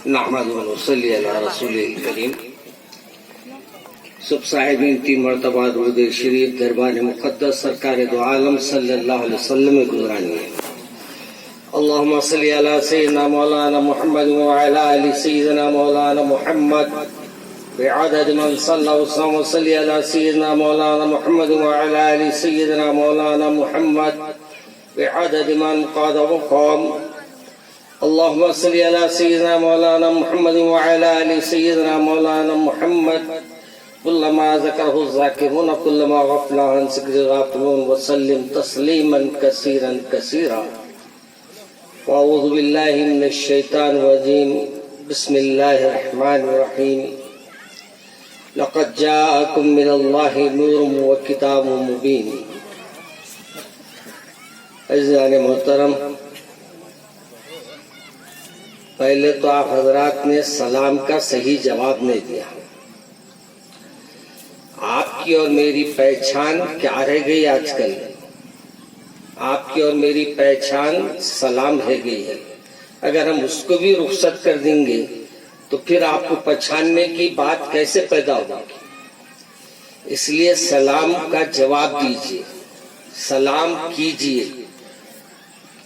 نحمدہ و نصلی علی رسول کریم. سب صاحبین 3 مرتبہ درود شریف دربار مقدس سرکار دو عالم صلی اللہ علیہ وسلم میں گزرانی ہے. اللہم صلی علی سیدنا مولانا محمد وعلی آل سیدنا مولانا محمد بعدد من صلی وسلم وصلی علی سیدنا مولانا محمد وعلی آل سیدنا مولانا محمد بعدد من قاد وقام. اللهم صل على سيدنا مولانا محمد وعلى آل سيدنا مولانا محمد كلما ذكره الذاكرون كلما غفل عن ذكر الغافلون وسلم تسليما كثيرا كثيرا. وأعوذ بالله من الشيطان الرجيم. بسم الله الرحمن الرحيم. لقد جاءكم من الله نور وكتاب مبين. عزیزان محترم، پہلے تو آپ حضرات نے سلام کا صحیح جواب نہیں دیا. آپ کی اور میری پہچان کیا رہ گئی آج کل؟ آپ کی اور میری پہچان سلام رہ گئی ہے. اگر ہم اس کو بھی رخصت کر دیں گے تو پھر آپ کو پہچاننے کی بات کیسے پیدا ہوگی؟ اس لیے سلام کا جواب دیجیے، سلام کیجیے.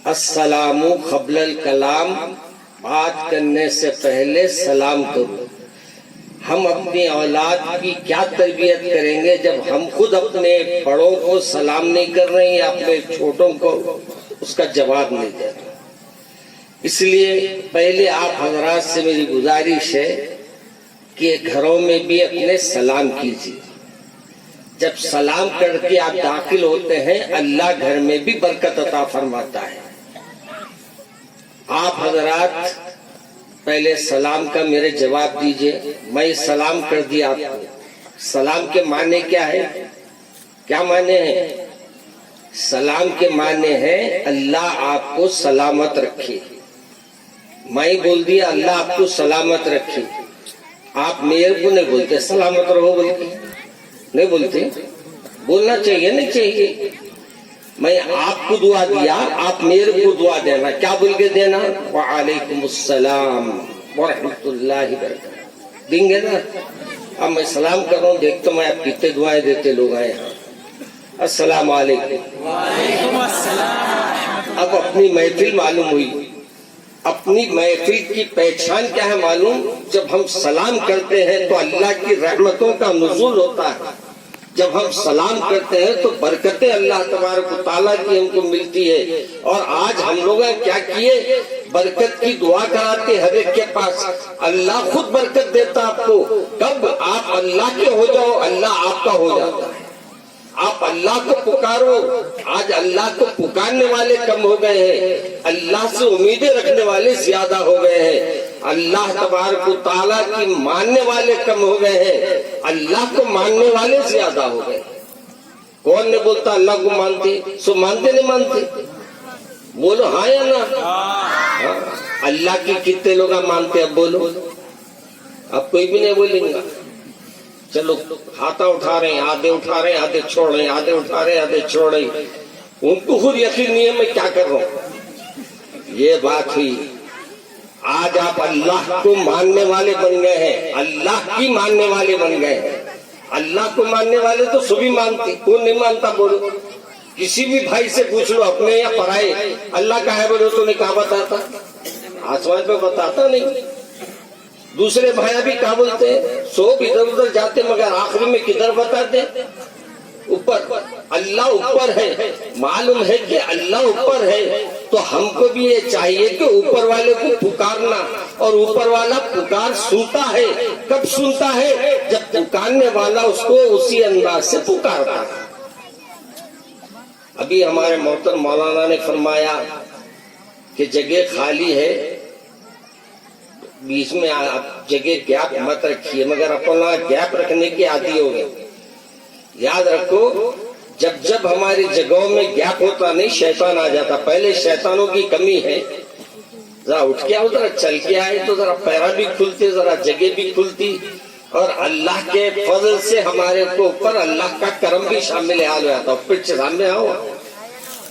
السلام قبل الکلام، بات کرنے سے پہلے سلام کرو. ہم اپنی اولاد کی کیا تربیت کریں گے جب ہم خود اپنے بڑوں کو سلام نہیں کر رہے ہیں، اپنے چھوٹوں کو اس کا جواب نہیں دے رہے. اس لیے پہلے آپ حضرات سے میری گزارش ہے کہ گھروں میں بھی اپنے سلام کیجیے. جب سلام کر کے آپ داخل ہوتے ہیں اللہ گھر میں بھی برکت عطا فرماتا ہے. آپ حضرات پہلے سلام کا میرے جواب دیجئے. میں سلام کر دیا آپ کو. سلام کے معنی کیا ہے؟ کیا معنی ہے؟ سلام کے معنی ہے اللہ آپ کو سلامت رکھے. میں بول دیا اللہ آپ کو سلامت رکھے. آپ میرے کو نہیں بولتے سلامت رہو بول کے، نہیں بولتے. بولنا چاہیے نہیں چاہیے؟ میں آپ کو دعا دیا، آپ میرے کو دعا دینا. کیا بول کے دینا؟ وعلیکم السلام ورحمۃ اللہ وبرکاتہ دیں گے نا. اب میں سلام کر رہا ہوں، دیکھتا میں آپ کتنے دعائیں دیتے لوگ آئے ہیں. السلام علیکم. وعلیکم السلام. اب اپنی محفل معلوم ہوئی. اپنی محفل کی پہچان کیا ہے معلوم؟ جب ہم سلام کرتے ہیں تو اللہ کی رحمتوں کا نزول ہوتا ہے. جب ہم سلام کرتے ہیں تو برکتیں اللہ تبارک و تعالیٰ کی ہم کو ملتی ہے. اور آج ہم لوگ کیا کیے؟ برکت کی دعا کراتے ہر ایک کے پاس. اللہ خود برکت دیتا آپ کو. کب آپ اللہ کے ہو جاؤ اللہ آپ کا ہو جاتا ہے. آپ اللہ کو پکارو. آج اللہ کو پکارنے والے کم ہو گئے ہیں، اللہ سے امیدیں رکھنے والے زیادہ ہو گئے ہیں. اللہ تبارک و تعالیٰ کی ماننے والے کم ہو گئے ہیں، اللہ کو ماننے والے زیادہ ہو گئے. کون نے بولتا اللہ کو مانتے؟ سو مانتے نہیں مانتے؟ بولو ہاں یا نا. اللہ کی کتنے لوگ مانتے؟ اب بولو. اب کوئی بھی نہیں بولیں گا. چلو ہاتھا اٹھا رہے ہیں، آدھے اٹھا رہے ہیں آدھے چھوڑ رہے ہیں، آدھے اٹھا رہے ہیں آدھے چھوڑ رہے ہیں. ان کو خود یقین نہیں ہے میں کیا کر رہا ہوں. یہ بات ہوئی. آج آپ اللہ کو ماننے والے بن گئے ہیں، اللہ کی ماننے والے بن گئے ہیں. اللہ کو ماننے والے تو سبھی مانتے. کون نہیں مانتا بولو؟ کسی بھی بھائی سے پوچھ لو اپنے یا پرائے، اللہ کا ہے بولو تو نہیں کہا بتاتا؟ آسمان پہ بتاتا نہیں. دوسرے بھائی بھی کیا بولتے ہیں؟ سب ادھر ادھر جاتے مگر آخری میں کدھر بتاتے؟ اوپر. اللہ اوپر ہے. معلوم ہے کہ اللہ اوپر ہے تو ہم کو بھی یہ چاہیے کہ اوپر والے کو پکارنا. اور اوپر والا پکار سنتا ہے. کب سنتا ہے؟ جب پکارنے والا اس کو اسی انداز سے پکارتا ہے. ابھی ہمارے محترم مولانا نے فرمایا کہ جگہ خالی ہے، بیچ میں آپ جگہ گیپ مت رکھیے. مگر اپنا گیپ رکھنے کے عادی ہو گئے. یاد رکھو جب جب ہماری جگہوں میں گیپ ہوتا نہیں شیطان آ جاتا. پہلے شیطانوں کی کمی ہے. ذرا اٹھ کے آؤ، ذرا چل کے آئے تو ذرا پیرا بھی کھلتے، ذرا جگہ بھی کھلتی. اور اللہ کے فضل سے ہمارے کو اوپر اللہ کا کرم بھی شامل حال ہو جاتا. پھر سامنے آؤ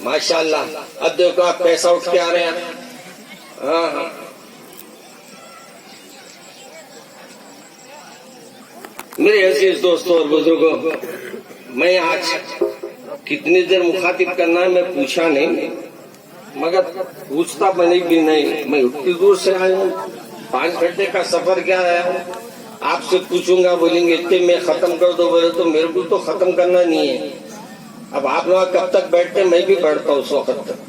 ماشاءاللہ. اب دیکھو آپ پیسہ اٹھ کے آ رہے ہیں. ہاں میرے عزیز دوستوں اور بزرگوں، میں آج کتنی دیر مخاطب کرنا ہے میں پوچھا نہیں، مگر پوچھتا بنے بھی نہیں. میں اتنی دور سے آیا ہوں، 5 گھنٹے کا سفر کیا آیا ہوں. آپ سے پوچھوں گا، بولیں گے اتنے میں ختم کر دو، بولے تو میرے کو تو ختم کرنا نہیں ہے. اب آپ لوگ کب تک بیٹھتے میں بھی بیٹھتا ہوں اس وقت تک.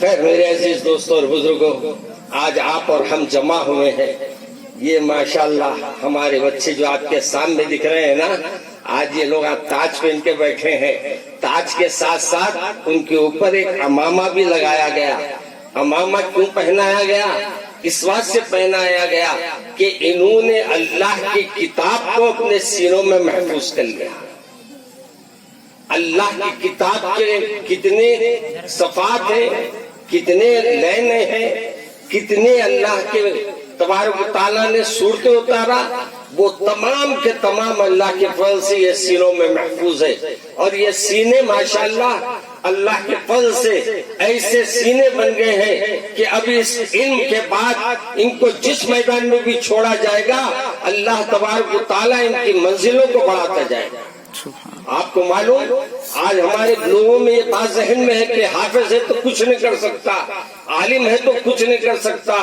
خیر میرے عزیز دوستوں اور بزرگوں، آج آپ اور ہم جمع ہوئے ہیں. یہ ماشاءاللہ ہمارے بچے جو آپ کے سامنے دکھ رہے ہیں نا، آج یہ لوگ آپ تاج پہن کے بیٹھے ہیں. تاج کے ساتھ ساتھ ان کے اوپر ایک امامہ بھی لگایا گیا. امامہ کیوں پہنایا گیا؟ اس بات سے پہنایا گیا کہ انہوں نے اللہ کی کتاب کو اپنے سینوں میں محفوظ کر لیا. اللہ کی کتاب کے کتنے صفات ہیں، کتنے لینے ہیں، کتنے اللہ کے تبارک و تعالیٰ نے صورتیں اتارا، وہ تمام کے تمام اللہ کے فضل سے یہ سینوں میں محفوظ ہے. اور یہ سینے ماشاءاللہ اللہ کے فضل سے ایسے سینے بن گئے ہیں کہ ابھی اس علم کے بعد ان کو جس میدان میں بھی چھوڑا جائے گا، اللہ تبارک و تعالیٰ ان کی منزلوں کو بڑھاتا جائے گا. آپ کو معلوم، آج ہمارے لوگوں میں یہ بات ذہن میں ہے کہ حافظ ہے تو کچھ نہیں کر سکتا، عالم ہے تو کچھ نہیں کر سکتا.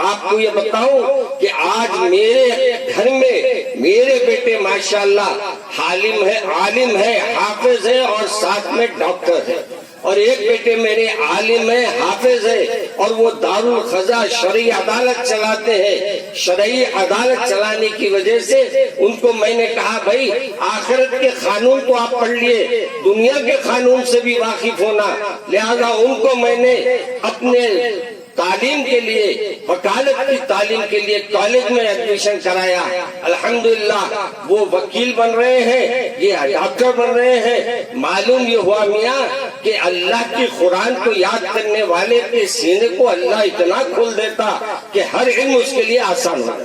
آپ کو یہ بتاؤں کہ آج میرے گھر میں میرے بیٹے ماشاءاللہ عالم ہے، حافظ ہے اور ساتھ میں ڈاکٹر ہے. اور ایک بیٹے میرے عالم ہے، حافظ ہے، اور وہ دارالخزا شرعی عدالت چلاتے ہیں. شرعی عدالت چلانے کی وجہ سے ان کو میں نے کہا بھائی آخرت کے قانون تو آپ پڑھ لیے، دنیا کے قانون سے بھی واقف ہونا. لہذا ان کو میں نے اپنے تعلیم کے لیے، وکالت کی تعلیم کے لیے کالج میں ایڈمیشن کرایا. الحمدللہ وہ وکیل بن رہے ہیں، یہ ڈاکٹر بن رہے ہیں. معلوم یہ ہوا میاں کہ اللہ کی قرآن کو یاد کرنے والے کے سینے کو اللہ اتنا کھول دیتا کہ ہر علم اس کے لیے آسان ہوتا.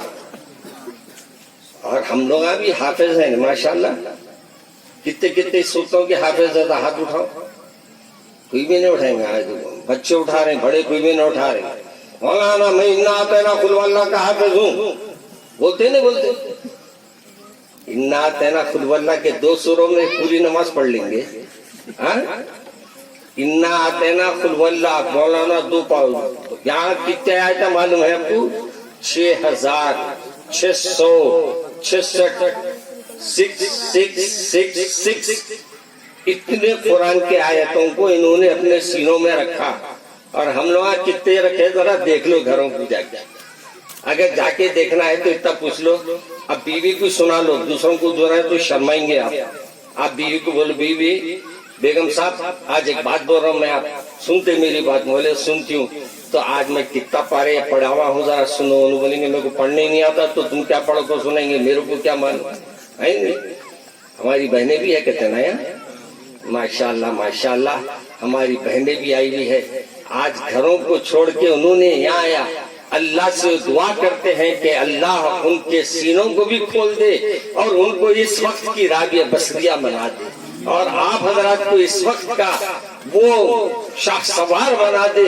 اور ہم لوگ بھی حافظ ہیں ماشاءاللہ. کتنے سوتوں کے حافظ ہے، ہاتھ اٹھاؤ. کوئی بھی نہیں اٹھائیں گے. آج بچے اٹھا رہے ہیں، بڑے کوئی بھی نہیں اٹھا رہے. مولانا میں انا اعطینا قل واللہ کا حافظ ہوں، بولتے نہیں بولتے؟ انا اعطینا قل واللہ کے 2 سوروں میں پوری نماز پڑھ لیں گے. انا اعطینا قل واللہ مولانا 2 پاؤ. یہاں کتنے آیتیں معلوم ہے آپ کو؟ 6666 اتنے قرآن کے آیتوں کو انہوں نے اپنے سینوں میں رکھا. اور ہم لوگ کتنے رکھے ذرا دیکھ لو گھروں کو جا کے. اگر جا کے دیکھنا ہے تو اتنا پوچھ لو. اب بیوی کو سنا لو، دوسروں کو جو ہے تو شرمائیں گے آپ. آپ بیوی کو بولو بیوی بیگم صاحب آج ایک بات بول رہا ہوں میں، آپ سنتے میری بات؟ بولے سنتی ہوں. تو آج میں کتنا پارے پڑھا ہوا ہوں ذرا سنو. انہوں بولیں گے میرے کو پڑھنے ہی نہیں آتا تو تم کیا پڑھو کو سنیں گے، میرے کو کیا معلوم ہے. ہماری بہنیں بھی ہے کہتے نا یار ماشاءاللہ ماشاءاللہ، ہماری بہنیں بھی آئی ہوئی ہے. آج گھروں کو چھوڑ کے انہوں نے یہاں آیا. اللہ سے دعا کرتے ہیں کہ اللہ ان کے سینوں کو بھی کھول دے اور ان کو اس وقت کی رابیہ بصریہ بنا دے، اور آپ حضرات کو اس وقت کا وہ شاہ سوار بنا دے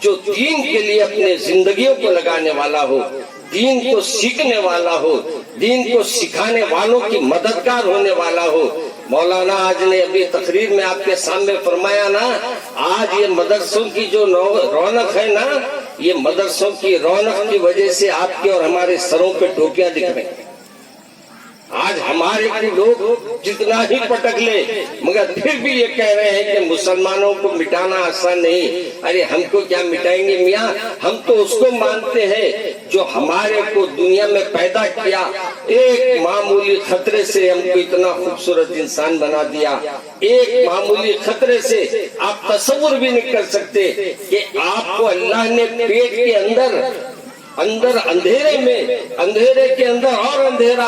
جو دین کے لیے اپنے زندگیوں کو لگانے والا ہو، دین کو سیکھنے والا ہو، دین کو سکھانے والوں کی مددگار ہونے والا ہو. مولانا آج نے ابھی تقریر میں آپ کے سامنے فرمایا نا، آج یہ مدرسوں کی جو رونق ہے نا، یہ مدرسوں کی رونق کی وجہ سے آپ کے اور ہمارے سروں پہ ٹوپیاں دکھ رہے ہیں. آج ہمارے کو لوگ جتنا ہی پٹک لے مگر پھر بھی یہ کہہ رہے ہیں کہ مسلمانوں کو مٹانا آسان نہیں. ارے ہم کو کیا مٹائیں گے میاں، ہم تو اس کو مانتے ہیں جو ہمارے کو دنیا میں پیدا کیا. ایک معمولی خطرے سے ہم کو اتنا خوبصورت انسان بنا دیا. ایک معمولی خطرے سے آپ تصور بھی نہیں کر سکتے کہ آپ کو اللہ نے پیٹ کے اندر اندھیرے میں، اندھیرے کے اندر اور اندھیرا،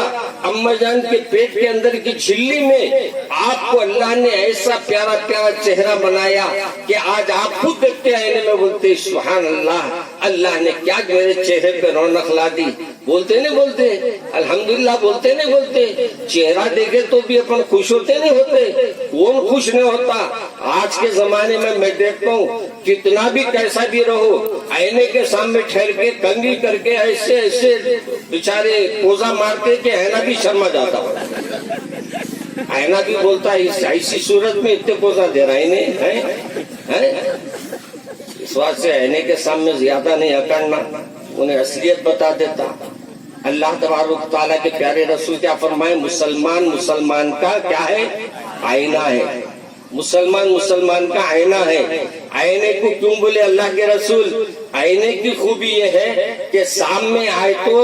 اما جان کے پیٹ کے اندر کی جھلی میں آپ کو اللہ نے ایسا پیارا پیارا چہرہ بنایا کہ آج آپ خود دیکھتے آئینے میں بولتے سبحان اللہ. اللہ نے کیا میرے چہرے پہ رونق لا دی. بولتے نہیں بولتے الحمدللہ, بولتے نہیں بولتے. چہرہ دیکھے تو بھی اپن خوش ہوتے نہیں ہوتے. کون خوش نہیں ہوتا؟ آج کے زمانے میں دیکھتا ہوں کتنا بھی کیسا بھی رہو, آئینے کے سامنے ٹھہر کے کنگھی کر کے ایسے ایسے بیچارے پوزا مارتے کہ آئینہ بھی شرما جاتا ہو. آئینہ بھی بولتا ہے ایسی صورت میں اتنے پوزا دے رہا ہے. اس واسطے سے آئینے کے سامنے زیادہ نہیں اکڑنا, انہیں اصلیت بتا دیتا. اللہ تبارک تعالیٰ کے پیارے رسول کیا فرمائے, مسلمان کا کیا ہے؟ آئینہ ہے. مسلمان کا آئینہ ہے. آئینے کو کیوں بولے اللہ کے رسول؟ آئینے کی خوبی یہ ہے کہ سامنے آئے تو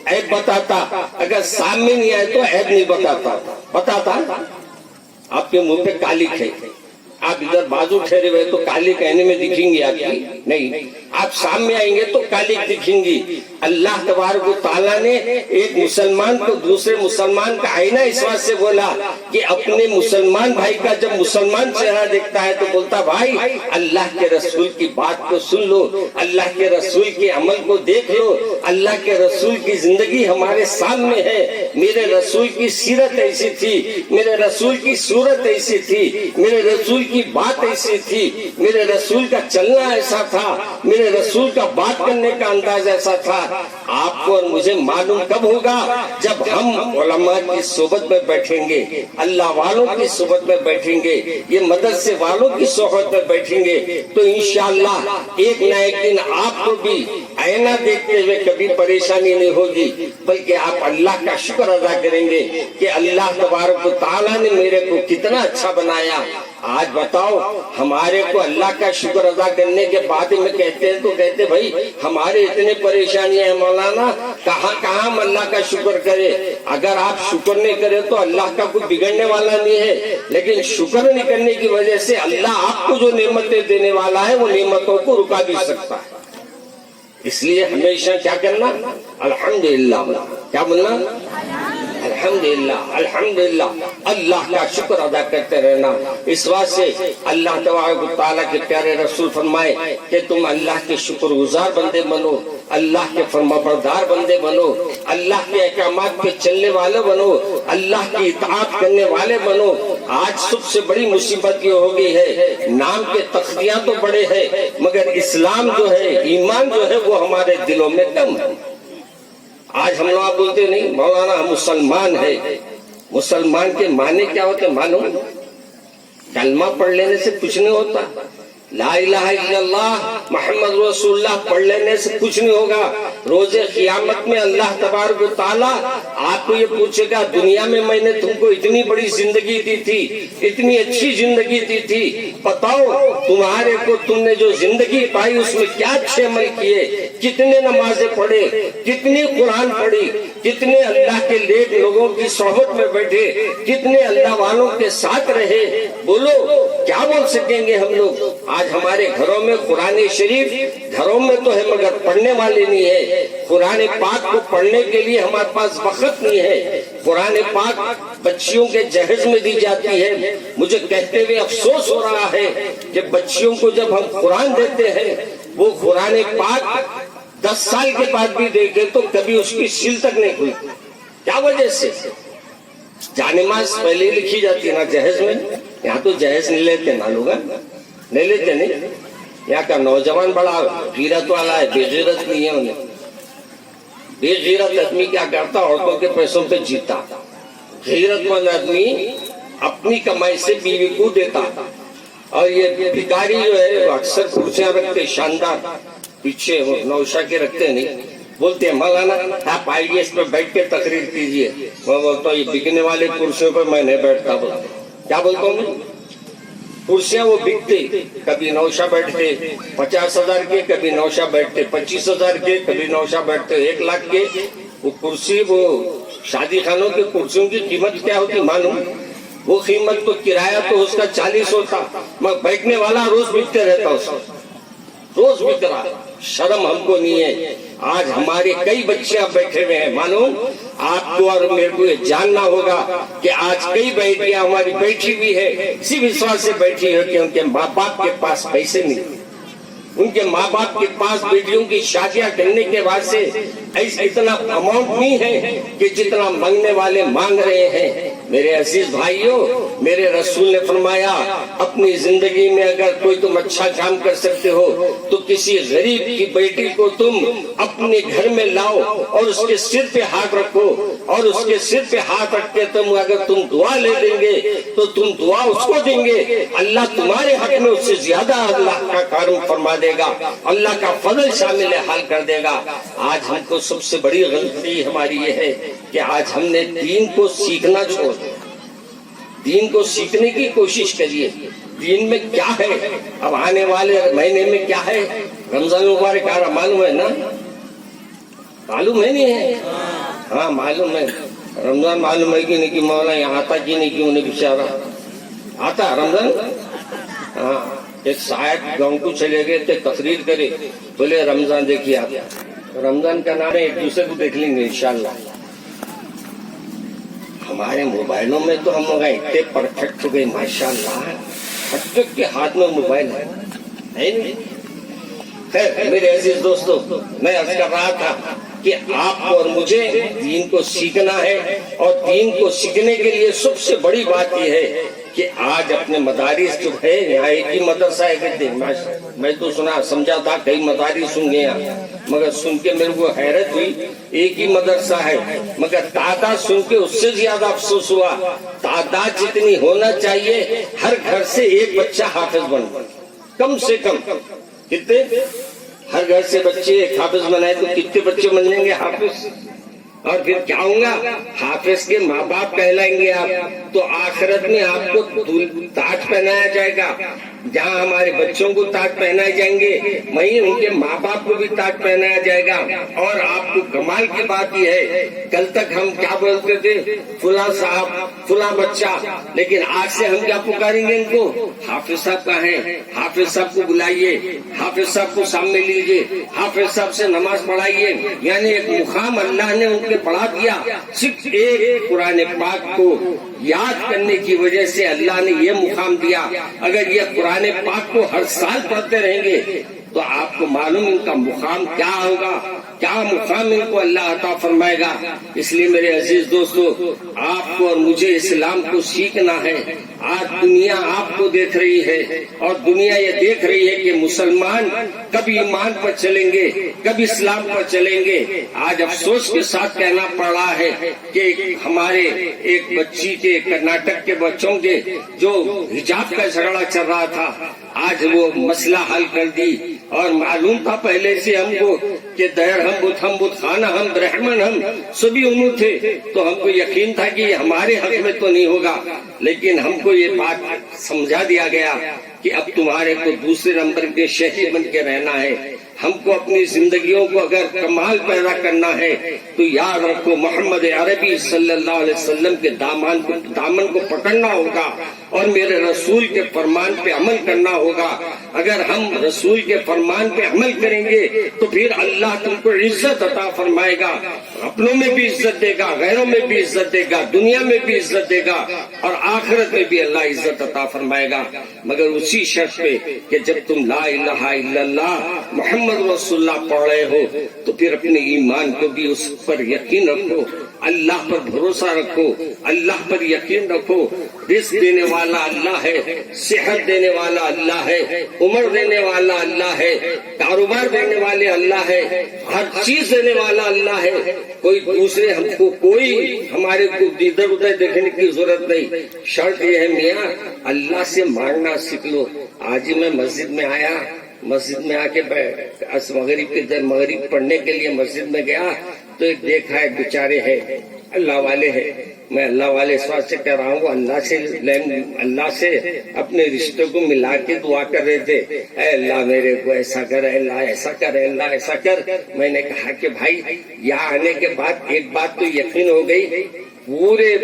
عیب بتاتا, اگر سامنے نہیں آئے تو عیب نہیں بتاتا. آپ کے منہ پہ کالک ہے, آپ ادھر بازو ٹھہرے ہوئے تو کالی کہنے میں دکھیں گی آپ کی نہیں, آپ سامنے آئیں گے تو کالی دکھیں گی. اللہ تبارک و تعالیٰ نے ایک مسلمان کو دوسرے مسلمان کا آئینہ اس بات سے بولا کہ اپنے مسلمان بھائی کا جب مسلمان چہرہ دیکھتا ہے تو بولتا بھائی اللہ کے رسول کی بات کو سن لو, اللہ کے رسول کے عمل کو دیکھ لو, اللہ کے رسول کی زندگی ہمارے سامنے ہے. میرے رسول کی سیرت ایسی تھی, میرے رسول کی صورت ایسی تھی, میرے رسول کی بات ایسی تھی, میرے رسول کا چلنا ایسا تھا, میرے رسول کا بات کرنے کا انداز ایسا تھا. آپ کو اور مجھے معلوم کب ہوگا؟ جب ہم علماء کی صحبت میں بیٹھیں گے, اللہ والوں کی صحبت میں بیٹھیں گے, یہ مدرسے والوں کی صحبت میں بیٹھیں گے, تو انشاءاللہ ایک نہ ایک دن آپ کو بھی آئینہ دیکھتے ہوئے کبھی پریشانی نہیں ہوگی, بلکہ آپ اللہ کا شکر ادا کریں گے کہ اللہ تبارک و تعالیٰ نے میرے کو کتنا اچھا بنایا. آج بتاؤ ہمارے کو اللہ کا شکر ادا کرنے کے بعد میں کہتے ہیں تو کہتے بھائی ہمارے اتنے پریشانیاں ہیں مولانا, کہاں ہم اللہ کا شکر کرے. اگر آپ شکر نہیں کرے تو اللہ کا کوئی بگڑنے والا نہیں ہے, لیکن شکر نہیں کرنے کی وجہ سے اللہ آپ کو جو نعمتیں دینے والا ہے وہ نعمتوں کو رکا بھی سکتا ہے. اس لیے ہمیشہ کیا کرنا؟ الحمدللہ. کیا بولنا؟ الحمدللہ الحمدللہ, اللہ کا شکر ادا کرتے رہنا. اس واسطے اللہ تبارک و تعالیٰ کے پیارے رسول فرمائے کہ تم اللہ کے شکر گزار بندے بنو, اللہ کے فرما بردار بندے بنو, اللہ کے احکامات پہ چلنے والے بنو, اللہ کی اطاعت کرنے والے بنو. آج سب سے بڑی مصیبت یہ ہو گئی ہے, نام کے تختیاں تو بڑے ہیں مگر اسلام جو ہے, ایمان جو ہے وہ ہمارے دلوں میں کم ہے. آج ہم لوگ بولتے نہیں مولانا ہم مسلمان ہیں. مسلمان کے معنی کیا ہوتے معلوم؟ کلمہ پڑھ لینے سے کچھ نہیں ہوتا, لا الہ الا اللہ محمد رسول اللہ پڑھ لینے سے کچھ نہیں ہوگا. روز قیامت میں اللہ تبارک و تعالیٰ آپ کو یہ پوچھے گا دنیا میں میں نے تم کو اتنی بڑی زندگی دی تھی, اتنی اچھی زندگی دی تھی, بتاؤ تمہارے کو تم نے جو زندگی پائی اس میں کیا اچھے عمل کیے, کتنے نمازیں پڑھے, کتنی قرآن پڑھی, کتنے اللہ کے نیک لوگوں کی صحبت میں بیٹھے, کتنے اللہ والوں کے ساتھ رہے. بولو کیا بول سکیں گے ہم لوگ؟ آج ہمارے گھروں میں قرآن شریف گھروں میں تو ہے مگر پڑھنے والے نہیں ہے. قرآن پاک کو پڑھنے کے لیے ہمارے پاس وقت نہیں ہے. قرآن پاک بچیوں کے جہیز میں دی جاتی ہے. مجھے کہتے ہوئے افسوس ہو رہا ہے کہ بچیوں کو جب ہم قرآن دیتے ہیں وہ قرآن پاک 10 سال کے بعد بھی دیکھے تو کبھی اس کی سیل تک نہیں کھلتی. کیا وجہ سے؟ جانماز پہلے لکھی جاتی ہے نا جہیز میں. یہاں تو جہیز نہیں لیتے نا لوگ, نہیں لیتے نہیں. یہاں کا نوجوان بڑا غیرت والا ہے, بے غیرت نہیں ہے. انہیں بے غیرت آدمی کیا کرتا؟ عورتوں کے پیسوں پہ جیتا. غیرت مند آدمی اپنی کمائی سے بیوی کو دیتا. اور یہ بھکاری جو ہے اکثر کرسیاں رکھتے شاندار, پیچھے نوشا کے رکھتے نہیں. بولتے ہیں مولانا آپ آئیے اس پہ بیٹھ کے تقریر کیجئے. میں بولتا ہوں یہ بکنے والے کرسیوں پہ میں نہیں بیٹھتا. کیا بولتا ہوں میں؟ کرسیاں وہ بکتے, کبھی نوشا بیٹھتے 50,000 کے, کبھی نوشا بیٹھتے 25,000 کے, کبھی نوشا بیٹھتے 1 لاکھ کے. وہ کرسی, وہ شادی خانوں کے کرسیوں کی قیمت کیا ہوتی معلوم؟ وہ قیمت تو کرایہ تو اس کا 40 ہوتا, میں بیٹھنے والا روز بکتے رہتا, اس روز بک رہا. شرم ہم کو نہیں ہے. آج ہمارے کئی بچے بیٹھے ہوئے ہیں معلوم. آپ کو اور میرے کو یہ جاننا ہوگا کہ آج کئی بیٹیاں ہماری بیٹھی ہوئی ہے, اسی وشواس سے بیٹھی ہے کہ ان کے ماں باپ کے پاس پیسے نہیں. ان کے ماں باپ کے پاس بیٹیوں کی شادیاں کرنے کے واسطے ایسا اتنا اماؤنٹ نہیں ہے کہ جتنا مانگنے والے مانگ رہے ہیں۔ میرے عزیز بھائیوں، میرے رسول نے فرمایا اپنی زندگی میں اگر کوئی تم اچھا کام کر سکتے ہو تو کسی غریب کی بیٹی کو تم اپنے گھر میں لاؤ اور اس کے سر پہ ہاتھ رکھو، اور اس کے سر پہ ہاتھ رکھ کے اگر تم دعا لے دیں گے تو تم دعا اس کو دیں گے، اللہ تمہارے حق میں اس سے زیادہ اللہ کا کارم فرما دے گا، اللہ کا فضل شامل حال کر دے گا۔ آج ہم کو سب سے بڑی غلطی ہماری یہ ہے کہ آج ہم نے دین کو سیکھنا چھوڑ دیا، دین کو سیکھنے کی کوشش کریے۔ دین میں کیا ہے؟ اب آنے والے مہینے میں کیا ہے؟ رمضان مبارک آ رہا، معلوم ہے نا؟ معلوم ہے نہیں ہے؟ ہاں معلوم ہے۔ رمضان معلوم ہے کہ نہیں کہ مولا یہاں آتا کہ نہیں کہ انہیں بچارا آتا رمضان؟ ہاں، ایک صاحب گاؤں کو چلے گئے تھے تقریر کرے، بولے رمضان دیکھیے آپ، رمضان کا نام ہے، ایک دوسرے کو دیکھ لیں گے انشاءاللہ۔ ہمارے موبائلوں میں تو ہم لوگ اتنے پرفیکٹ ہو گئے ماشاءاللہ، ہر ایک کے ہاتھ میں موبائل ہے نہیں؟ خیر میرے عزیز دوستو، میں عرض کر رہا تھا کہ آپ کو اور مجھے دین کو سیکھنا ہے، اور دین کو سیکھنے کے لیے سب سے بڑی بات یہ ہے کہ آج اپنے مدارس جو ہے، یہاں ایک ہی مدرسہ ہے، میں تو سنا سمجھا تھا کئی مدارس ہوں گے یہاں، مگر سن کے میرے کو حیرت ہوئی ایک ہی مدرسہ ہے، مگر تعداد سن کے اس سے زیادہ افسوس ہوا۔ تعداد جتنی ہونا چاہیے، ہر گھر سے ایک بچہ حافظ بن، کم سے کم کتنے؟ ہر گھر سے بچے ایک حافظ بنائے تو کتنے بچے بن جائیں گے حافظ؟ اور پھر کیا ہوگا؟ حافظ کے ماں باپ کہلائیں گے آپ، تو آخرت میں آپ کو تاج پہنایا جائے گا، جہاں ہمارے بچوں کو تاج پہنائے جائیں گے وہیں ان کے ماں باپ کو بھی تاج پہنایا جائے گا۔ اور آپ کو کمال کی بات یہ ہے، کل تک ہم کیا بولتے تھے؟ فلاں صاحب، فلاں بچہ، لیکن آج سے ہم کیا پکاریں گے ان کو؟ حافظ صاحب کا ہے، حافظ صاحب کو بلائیے، حافظ صاحب کو سامنے لیجیے، حافظ صاحب سے نماز پڑھائیے۔ یعنی ایک مقام اللہ نے ان کے پڑھا دیا، صرف ایک قرآن پاک کو یاد کرنے کی وجہ سے اللہ نے یہ مقام دیا۔ اگر یہ قرآن پاک کو ہر سال پڑھتے رہیں گے تو آپ کو معلوم ان کا مقام کیا ہوگا، کیا مقام ان کو اللہ عطا فرمائے گا۔ اس لیے میرے عزیز دوستو، آپ کو اور مجھے اسلام کو سیکھنا ہے۔ آج دنیا آپ کو دیکھ رہی ہے، اور دنیا یہ دیکھ رہی ہے کہ مسلمان کبھی ایمان پر چلیں گے، کبھی اسلام پر چلیں گے۔ آج افسوس کے ساتھ کہنا پڑ رہا ہے کہ ہمارے ایک بچی کے کرناٹک کے بچوں کے جو حجاب کا جھگڑا چل رہا تھا، آج وہ مسئلہ حل کر دی، اور معلوم تھا پہلے سے ہم کو کہ دہر ہم بت خانہ ہم برہمن ہم سبھی انہوں تھے، تو ہم کو یقین تھا کہ ہمارے حق میں تو نہیں ہوگا، لیکن ہم کو یہ بات سمجھا دیا گیا کہ اب تمہارے کو دوسرے نمبر کے شہری بن کے رہنا ہے۔ ہم کو اپنی زندگیوں کو اگر کمال پیدا کرنا ہے تو یاد رکھو محمد عربی صلی اللہ علیہ وسلم کے دامن کو پکڑنا ہوگا، اور میرے رسول کے فرمان پہ عمل کرنا ہوگا۔ اگر ہم رسول کے فرمان پہ عمل کریں گے تو پھر اللہ تم کو عزت عطا فرمائے گا، اپنوں میں بھی عزت دے گا، غیروں میں بھی عزت دے گا، دنیا میں بھی عزت دے گا، اور آخرت میں بھی اللہ عزت عطا فرمائے گا، مگر اسی شرط پہ کہ جب تم لا الہ الا اللہ محمد رسول اللہ پڑھ رہے ہو تو پھر اپنے ایمان کو بھی اس پر یقین رکھو، اللہ پر بھروسہ رکھو، اللہ پر یقین رکھو۔ رزق دینے والا اللہ ہے، صحت دینے والا اللہ ہے، عمر دینے والا اللہ ہے، کاروبار دینے والے اللہ ہے، ہر چیز دینے والا اللہ ہے۔ کوئی دوسرے ہم کو کوئی ہمارے کو ادھر ادھر دیکھنے کی ضرورت نہیں، شرط یہ ہے میاں اللہ سے مانگنا سیکھ لو۔ آج ہی میں مسجد میں آیا، مسجد میں آ کے مغرب پڑھنے کے لیے مسجد میں گیا تو ایک دیکھا ہے بیچارے ہیں اللہ والے ہیں، میں اللہ والے سوال سے کہہ رہا ہوں، اللہ سے اپنے رشتوں کو ملا کے دعا کر رہے تھے، اے اللہ میرے کو ایسا کر، اے اللہ ایسا کر، اے اللہ ایسا کر۔ میں نے کہا کہ بھائی یہاں آنے کے بعد ایک بات تو یقین ہو گئی، پورے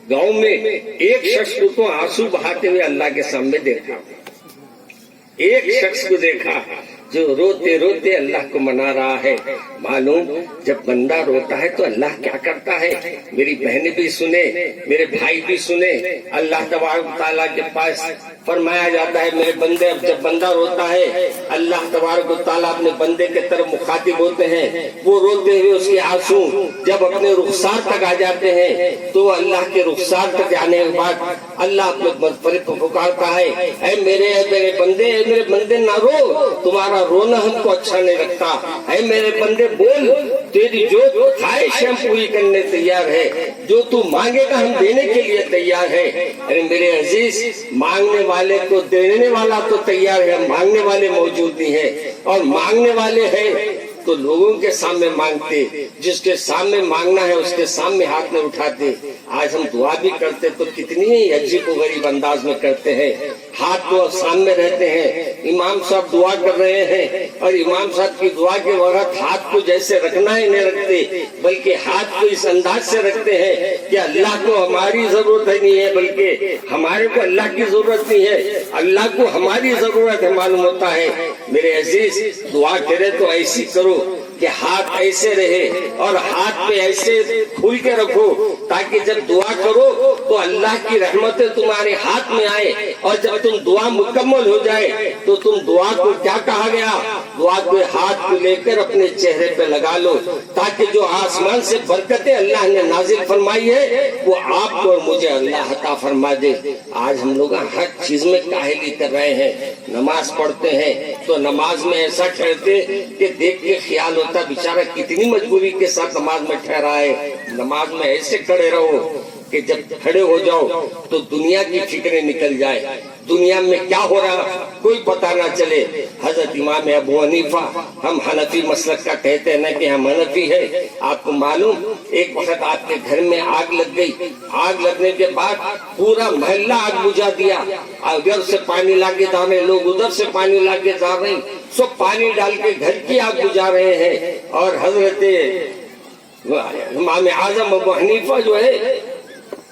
گاؤں میں ایک شخص کو تو آنسو بہاتے ہوئے اللہ کے سامنے دیکھا، ایک شخص کو دیکھا جو روتے روتے اللہ کو منا رہا ہے۔ معلوم جب بندہ روتا ہے تو اللہ کیا کرتا ہے؟ میری بہنیں بھی سنے، میرے بھائی بھی سنے، اللہ تبارک تعالیٰ کے پاس فرمایا جاتا ہے میرے بندے، اب جب بندہ روتا ہے اللہ تبارک و تعالیٰ اپنے بندے کے طرف مخاطب ہوتے ہیں، وہ روتے ہوئے اس کے آنسو جب اپنے رخسار تک آ جاتے ہیں تو اللہ کے رخسار تک آنے کے بعد اللہ اپنے بندے کو پکارتا ہے، اے میرے بندے نہ رو، تمہارا رونا ہم کو اچھا نہیں لگتا، اے میرے بندے بول، تیری جو خواہش ہم پوری کرنے تیار ہے، جو تو مانگے گا ہم دینے کے لیے تیار ہے۔ ارے میرے عزیز، مانگنے والے کو دینے والا تو تیار ہے، مانگنے والے موجود نہیں ہے، اور مانگنے والے ہیں تو لوگوں کے سامنے مانگتے، جس کے سامنے مانگنا ہے اس کے سامنے ہاتھ میں اٹھاتے۔ آج ہم دعا بھی کرتے تو کتنی ہی عجیب و غریب انداز میں کرتے ہیں، ہاتھ تو سامنے رہتے ہیں، امام صاحب دعا کر رہے ہیں اور امام صاحب کی دعا کے وقت ہاتھ کو جیسے رکھنا ہی نہیں رکھتے، بلکہ ہاتھ کو اس انداز سے رکھتے ہیں کہ اللہ کو ہماری ضرورت نہیں ہے، بلکہ ہمارے کو اللہ کی ضرورت نہیں ہے، اللہ کو ہماری ضرورت ہے، معلوم ہوتا ہے۔ میرے عزیز، دعا کرے تو ایسی کرو کہ ہاتھ ایسے رہے اور ہاتھ پہ ایسے کھول کے رکھو تاکہ جب دعا کرو تو اللہ کی رحمتیں تمہارے ہاتھ میں آئے، اور جب تم دعا مکمل ہو جائے تو تم دعا کو کیا کہا گیا، دعا کو ہاتھ کو لے کر اپنے چہرے پہ لگا لو تاکہ جو آسمان سے برکتیں اللہ نے نازل فرمائی ہے وہ آپ کو اور مجھے اللہ عطا فرما دے۔ آج ہم لوگ ہر چیز میں کاہلی کر رہے ہیں، نماز پڑھتے ہیں تو نماز میں ایسا ٹھہرتے کہ دیکھ کے خیال ہوتا بیچارہ کتنی مجبوری کے ساتھ نماز میں ٹھہرا ہے۔ نماز میں ایسے کھڑے رہو کہ جب کھڑے ہو جاؤ تو دنیا کی فکریں نکل جائے، دنیا میں کیا ہو رہا کوئی پتہ نہ چلے۔ حضرت امام ابو حنیفہ، ہم حنفی مسلک کا کہتے ہیں نا کہ ہم حنفی ہے، آپ کو معلوم ایک وقت آپ کے گھر میں آگ لگ گئی، آگ لگنے کے بعد پورا محلہ آگ بجھا دیا، ادھر سے پانی لا کے ڈال رہے لوگ، ادھر سے پانی لا کے ڈال رہے، سب پانی ڈال کے گھر کی آگ بجھا رہے ہیں، اور حضرت امام اعظم ابو حنیفہ جو ہے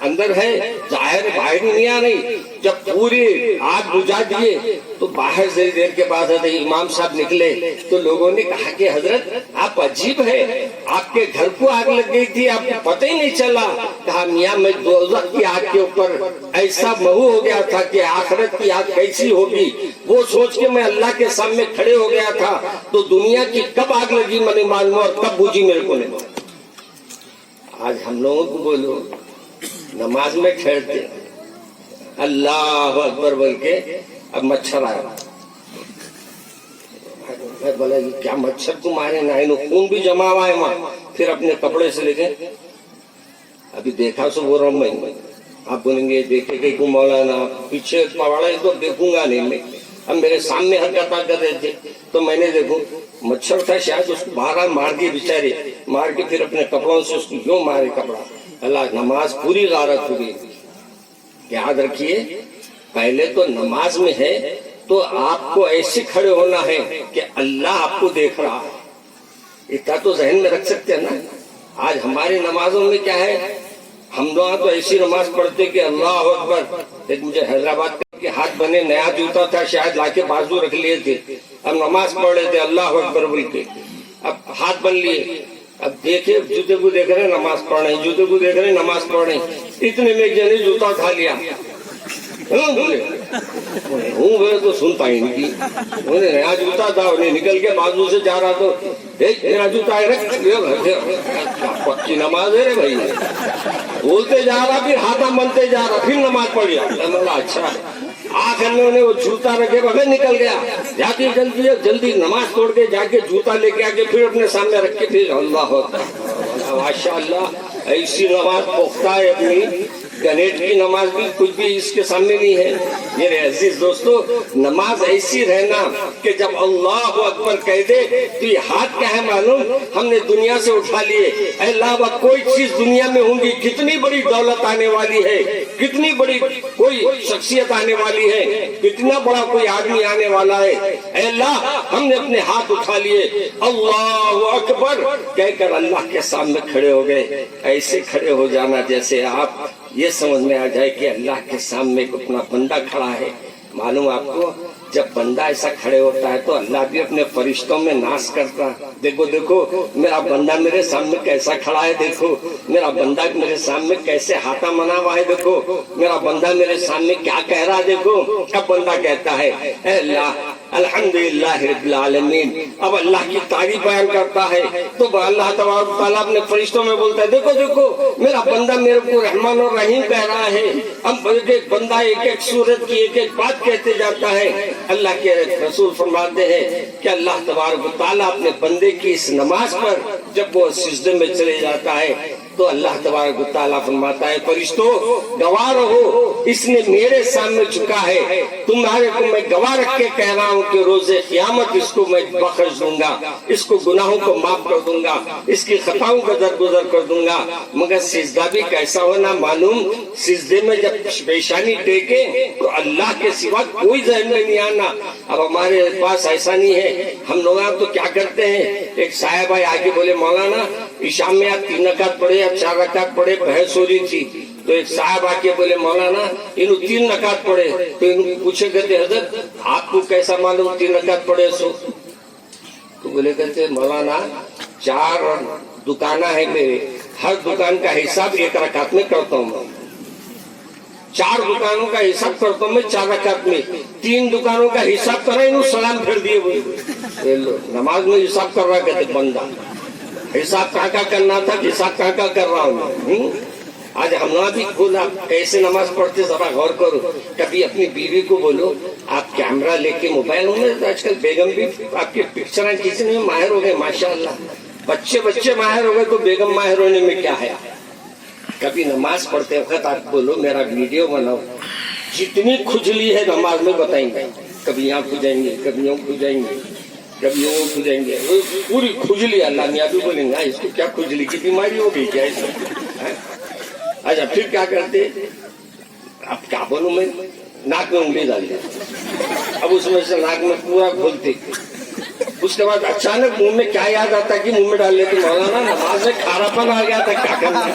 اندر ہے، ظاہر باہر نہیں آ رہی۔ جب پوری آگ بجھا دیے تو باہر سے دیر کے بعد حضرت امام صاحب نکلے تو لوگوں نے کہا کہ حضرت آپ عجیب ہے، آپ کے گھر کو آگ لگ گئی تھی، آپ کو پتہ ہی نہیں چلا۔ کہا میاں میں دوزخ کی آگ کے اوپر ایسا مہو ہو گیا تھا کہ آخرت کی آگ کیسی ہوگی وہ سوچ کے میں اللہ کے سامنے کھڑے ہو گیا تھا، تو دنیا کی کب آگ لگی میں نے معلوم اور کب بجھی میرے کو نہیں۔ آج ہم لوگوں کو بولو نماز میں ٹھہرتے اللہ اکبر بول کے، اب مچھر آیا، میں بولا یہ کیا مچھر کو مارے نہ، خون بھی جمع ہوا ہے وہاں، پھر اپنے کپڑے سے لے کے ابھی دیکھا سو بول رہا ہوں میں، آپ بولیں گے دیکھے کہ کو مولانا پیچھے پواڑا ہے تو دیکھوں گا نہیں میں، اب میرے سامنے حرکتیں کر رہے تھے تو میں نے دیکھو مچھر تھا، شاید اس کو باہر مار دیے بیچارے، مار کے پھر اپنے کپڑوں سے اس کو یوں مارے کپڑا۔ اللہ نماز پوری غارت ہوگی۔ یاد رکھیے پہلے تو نماز میں ہے تو آپ کو ایسے کھڑے ہونا ہے کہ اللہ آپ کو دیکھ رہا ہے، اتنا تو ذہن میں رکھ سکتے ہیں نا۔ آج ہماری نمازوں میں کیا ہے، ہم لوگ تو ایسی نماز پڑھتے کہ اللہ اکبر۔ ایک مجھے حیدرآباد کے ہاتھ بنے نیا جوتا تھا، شاید لا کے بازو رکھ لیے تھے، اب نماز پڑھ رہے تھے اللہ اکبر بول کے، اب ہاتھ بن لیے، اب دیکھے جوتے کو دیکھ رہے نماز پڑھ رہے ہیں، جوتے کو دیکھ رہے نماز پڑھ رہے ہیں، اتنے میں ایک جنے جوتا اٹھا لیا، بولے تو سن پائی نہیں کی، انہوں نے نیا جوتا تھا، انہیں نکل کے بازو سے جا رہا تو نیا جوتا ہے پکی نماز ہے رے بھائی، بولتے جا رہا پھر ہاتھا بنتے جا رہا، پھر نماز پڑھیا، اچھا آخر میں انہیں وہ جوتا رکھے بغیر نکل گیا، جا کے جلدی نماز توڑ کے جا کے جوتا لے کے آ کے پھر اپنے سامنے رکھ کے پھر اللہ ماشاء اللہ ایسی نماز پختہ ہے اپنی، گنیٹ کی نماز بھی کچھ بھی اس کے سامنے نہیں ہے۔ میرے عزیز دوستو نماز ایسی رہنا کہ جب اللہ اکبر کہہ دے تو یہ ہاتھ کیا ہے معلوم، ہم نے دنیا سے اٹھا لیے، اے اللہ کوئی چیز دنیا میں ہوں گی، کتنی بڑی دولت آنے والی ہے، کتنی بڑی کوئی شخصیت آنے والی ہے، کتنا بڑا کوئی آدمی آنے والا ہے، اے اللہ ہم نے اپنے ہاتھ اٹھا لیے، اللہ اکبر کہہ کر اللہ کے سامنے کھڑے ہو گئے۔ ایسے کھڑے ہو جانا جیسے آپ یہ سمجھ میں آ جائے کہ اللہ کے سامنے اپنا بندہ کھڑا ہے۔ معلوم آپ کو جب بندہ ایسا کھڑے ہوتا ہے تو اللہ بھی اپنے فرشتوں میں ناز کرتا ہے. دیکھو دیکھو میرا بندہ میرے سامنے کیسا کھڑا ہے, دیکھو میرا بندہ میرے سامنے کیسے ہاتھا منا ہوا ہے, دیکھو میرا بندہ میرے سامنے کیا کہہ رہا ہے. دیکھو اب بندہ کہتا ہے اے اللہ الحمدللہ رب العالمین, اب اللہ کی تعریف بیان کرتا ہے تو اللہ تبارک و تعالیٰ اپنے فرشتوں میں بولتا ہے دیکھو دیکھو میرا بندہ میرے کو رحمان اور رحیم کہہ رہا ہے. اب ایک بندہ ایک ایک صورت کی ایک ایک بات کہتے جاتا ہے. اللہ کے رسول فرماتے ہیں کہ اللہ تبارک و تعالیٰ اپنے بندے کی اس نماز پر جب وہ سجدے میں چلے جاتا ہے تو اللہ تبارک و تعالیٰ فرماتا ہے فرشتوں گواہ رہو, اس نے میرے سامنے جھکا ہے, تمہارے کو میں گواہ رکھ کے کہہ رہا ہوں کہ روز قیامت اس کو میں بخش دوں گا, اس کو گناہوں کو معاف کر دوں گا, اس کی خطاؤں کا درگزر کر دوں گا. مگر سجدہ بھی کیسا ہونا معلوم, سجدے میں جب پیشانی ٹیکے تو اللہ کے سوا کوئی ذہن میں نہیں آنا. اب ہمارے پاس ایسا نہیں ہے, ہم لوگ تو کیا کرتے ہیں, ایک صاحب آئے آگے بولے مولانا عشاء میں آپ 3 رکعت پڑھے یا 4 رکعت پڑھے, بحث ہو رہی تھی تو ایک صاحب آ کے بولے مولانا انہوں 3 رکعت پڑھے. تو انہوں پوچھے کہتے حضرت آپ کو کیسا معلوم 3 رکعت پڑھے سو؟ تو بولے کہتے مولانا 4 دکانیں ہیں میرے, ہر دکان کا حساب 1 رکعت میں کرتا ہوں میں, 4 دکانوں کا حساب کرتا ہوں میں 4 رکعت میں, 3 دکانوں کا حساب کرا انہوں سلام پھر دیے. بولے نماز میں حساب کر رہا کہتے بندہ, حساب کہاں کرنا تھا, حساب کہاں کر رہا ہوں. آج ہم نے بھی کھولا کیسے نماز پڑھتے ذرا غور کرو. کبھی اپنی بیوی کو بولو آپ کیمرہ لے کے موبائل میں, آج کل بیگم بھی آپ کی پکچریں کھینچنے میں ماہر ہو گئے ماشاءاللہ, بچے ماہر ہو گئے تو بیگم ماہر ہونے میں کیا ہے. کبھی نماز پڑھتے وقت آپ بولو میرا ویڈیو بناؤ, جتنی کھجلی ہے نماز میں بتائیں گے, کبھی یہاں کھجائیں گے, کبھی یوں کھجائیں گے, کبھی یوں کھجائیں گے, پوری کھجلی. اللہ میاں بھی بولیں گے اس کو کیا کھجلی کی بیماری ہو گئی کیا اس کو. اچھا پھر کیا کرتے, اب کیا بولوں میں, ناک میں انگلی ڈال دیتے, اب اس میں سے ناک میں پورا کھولتے, اس کے بعد اچانک منہ میں کیا یاد آتا کہ منہ میں ڈال لیتے مولانا نماز میں کھارا پن آ گیا تھا کیا کرنا.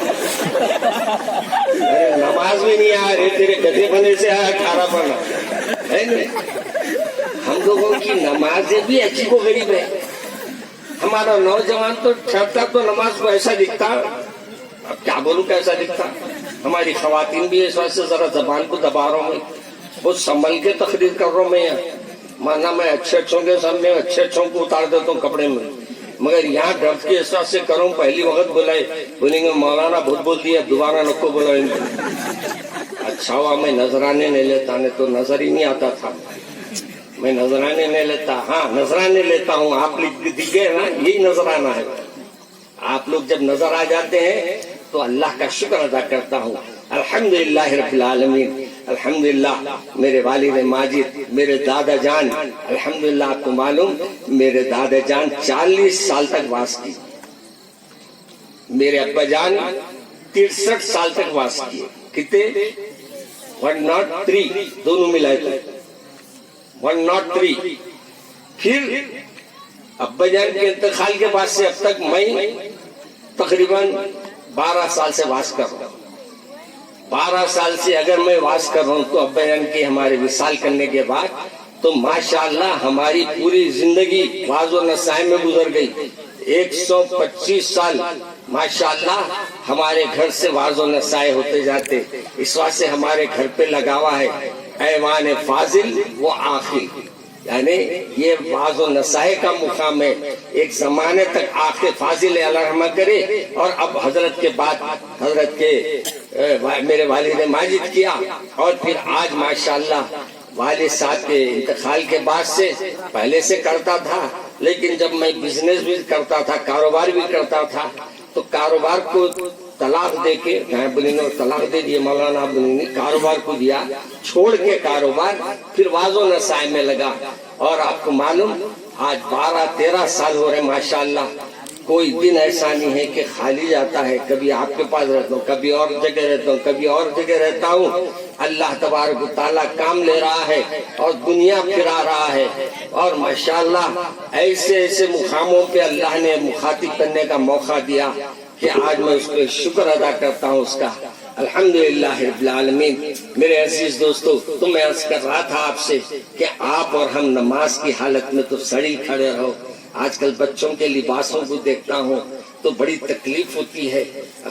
نماز میں نہیں آیا رے, تیرے گدے بنے سے آیا کھارا پن ہے نا. ہم لوگوں کی نمازیں بھی عجیب و غریب ہے. ہمارا نوجوان تو ٹھہرتا تو نماز کو ایسا دکھتا, اب کیا بولوں کیسا دکھتا. ہماری خواتین بھی اس واسطے ذرا زبان کو دبا رہا ہوں میں, بہت سنبھل کے تقریر کر رہا ہوں میں. مانا میں اچھے کے سامنے اچھے کو اتار دیتا ہوں کپڑے میں, مگر یہاں ڈر کے اس واسطے کروں پہلی وقت بولائے بولیں گے مولانا بہت بول دیا دوبارہ نکو بلائیں گے. اچھا ہوا میں نذرانے نہیں لیتا, نہیں تو نظر ہی نہیں آتا تھا. میں نذرانے نہیں لیتا, ہاں نذرانے لیتا ہوں, آپ دکھ گئے نا, یہی نذرانہ ہے. آپ لوگ جب نظر آ جاتے ہیں تو اللہ کا شکر ادا کرتا ہوں. الحمدللہ رب العالمین, الحمدللہ میرے والد ماجد, میرے دادا جان, الحمدللہ آپ کو معلوم میرے دادا جان 40 سال تک واس کی, میرے ابا جان 63 سال تک واس کیے. کتنے 103 دونوں ملائے تھے 103. پھر ابا جان کے انتقال کے بعد سے اب تک میں تقریباً 12 سال سے واس کر رہا ہوں. 12 سال سے اگر میں واس کر رہا ہوں تو ابا جان کی ہمارے وصال کرنے کے بعد تو ماشاءاللہ ہماری پوری زندگی واز و نسائے میں گزر گئی. 125 سال ماشاءاللہ ہمارے گھر سے واز و نسائے ہوتے جاتے. اس واسطے ہمارے گھر پہ لگا ہوا ہے ایوان فاضل و آخر, یعنی یہ واز و نسائے کا مقام ہے. ایک زمانے تک آخر فاضل اللہ رحمہ کرے, اور اب حضرت کے بعد حضرت کے میرے والد ماجد کیا, اور پھر آج ماشاءاللہ والد صاحب کے انتقال کے بعد سے پہلے سے کرتا تھا, لیکن جب میں بزنس بھی کرتا تھا, کاروبار بھی کرتا تھا, تو کاروبار کو طلاق دے کے طلاق دے دیے مولانا بنینی, کاروبار کو دیا چھوڑ کے کاروبار, پھر واز و نسائے میں لگا. اور آپ کو معلوم آج 12-13 سال ہو رہے ماشاءاللہ, کوئی دن ایسا نہیں ہے کہ خالی جاتا ہے. کبھی آپ کے پاس رہتا ہوں, کبھی اور جگہ رہتا ہوں, کبھی اور جگہ رہتا ہوں. اللہ تبارک و تعالیٰ کام لے رہا ہے اور دنیا پھرا رہا ہے, اور ماشاءاللہ ایسے ایسے مقاموں پہ اللہ نے مخاطب کرنے کا موقع دیا کہ آج میں اس کو شکر ادا کرتا ہوں اس کا. الحمدللہ رب العالمین. میرے عزیز دوستو، تو میں عرض کر رہا تھا آپ سے کہ آپ اور ہم نماز کی حالت میں تو سڑی کھڑے رہو. آج کل بچوں کے لباسوں کو دیکھتا ہوں تو بڑی تکلیف ہوتی ہے.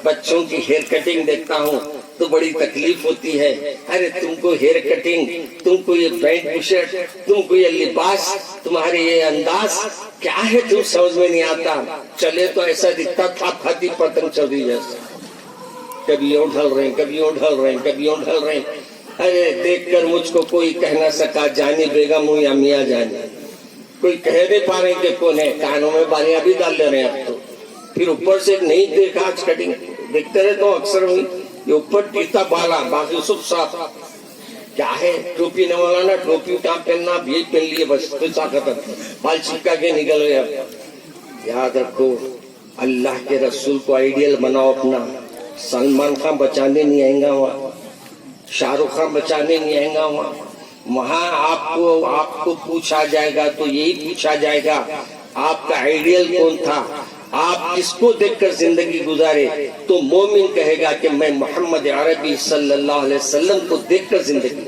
بچوں کی ہیئر کٹنگ دیکھتا ہوں تو بڑی تکلیف ہوتی ہے. ارے تم کو ہیئر کٹنگ، تم کو یہ پینٹ بشرٹ، تم کو یہ لباس، تمہارے یہ انداز کیا ہے تم سمجھ میں نہیں آتا. چلے تو ایسا دکھتا تھا پھاتی پتنگ چوری جیسا، کبھی یوں ڈھل رہے ہیں، کبھی یوں ڈھل رہے ہیں، کبھی یوں ڈھل رہے ہیں. ارے دیکھ کر مجھ کو کوئی کہہ نہ سکا جانی بیگم ہوں یا میاں جانی. کوئی کہہ نہیں پا رہے کہ کون ہے. کانوں میں بالیاں بھی ڈال لے رہے ہیں اب تو. پھر اوپر سے نہیں دیکھا آج کٹنگ دیکھتے رہے تو اکثر یہ اوپر ٹیتا بالا باقی سب صاف. کیا ہے ٹوپی نہ مولانا، ٹوپی کہاں پہننا، اب یہی پہن لیے بس تو ختم، بال چپکا کے نکل گئے. اب یاد رکھو اللہ کے رسول کو آئیڈیل بناؤ اپنا. سلمان خان بچانے نہیں آئیں گا وہاں، شاہ رخ خان بچانے نہیں آئیں گا وہاں. وہاں آپ کو پوچھا جائے گا تو یہی پوچھا جائے گا آپ کا آئیڈیل کون تھا، آپ کس کو دیکھ کر زندگی گزارے. تو مومن کہے گا کہ میں محمد عربی صلی اللہ علیہ وسلم کو دیکھ کر زندگی.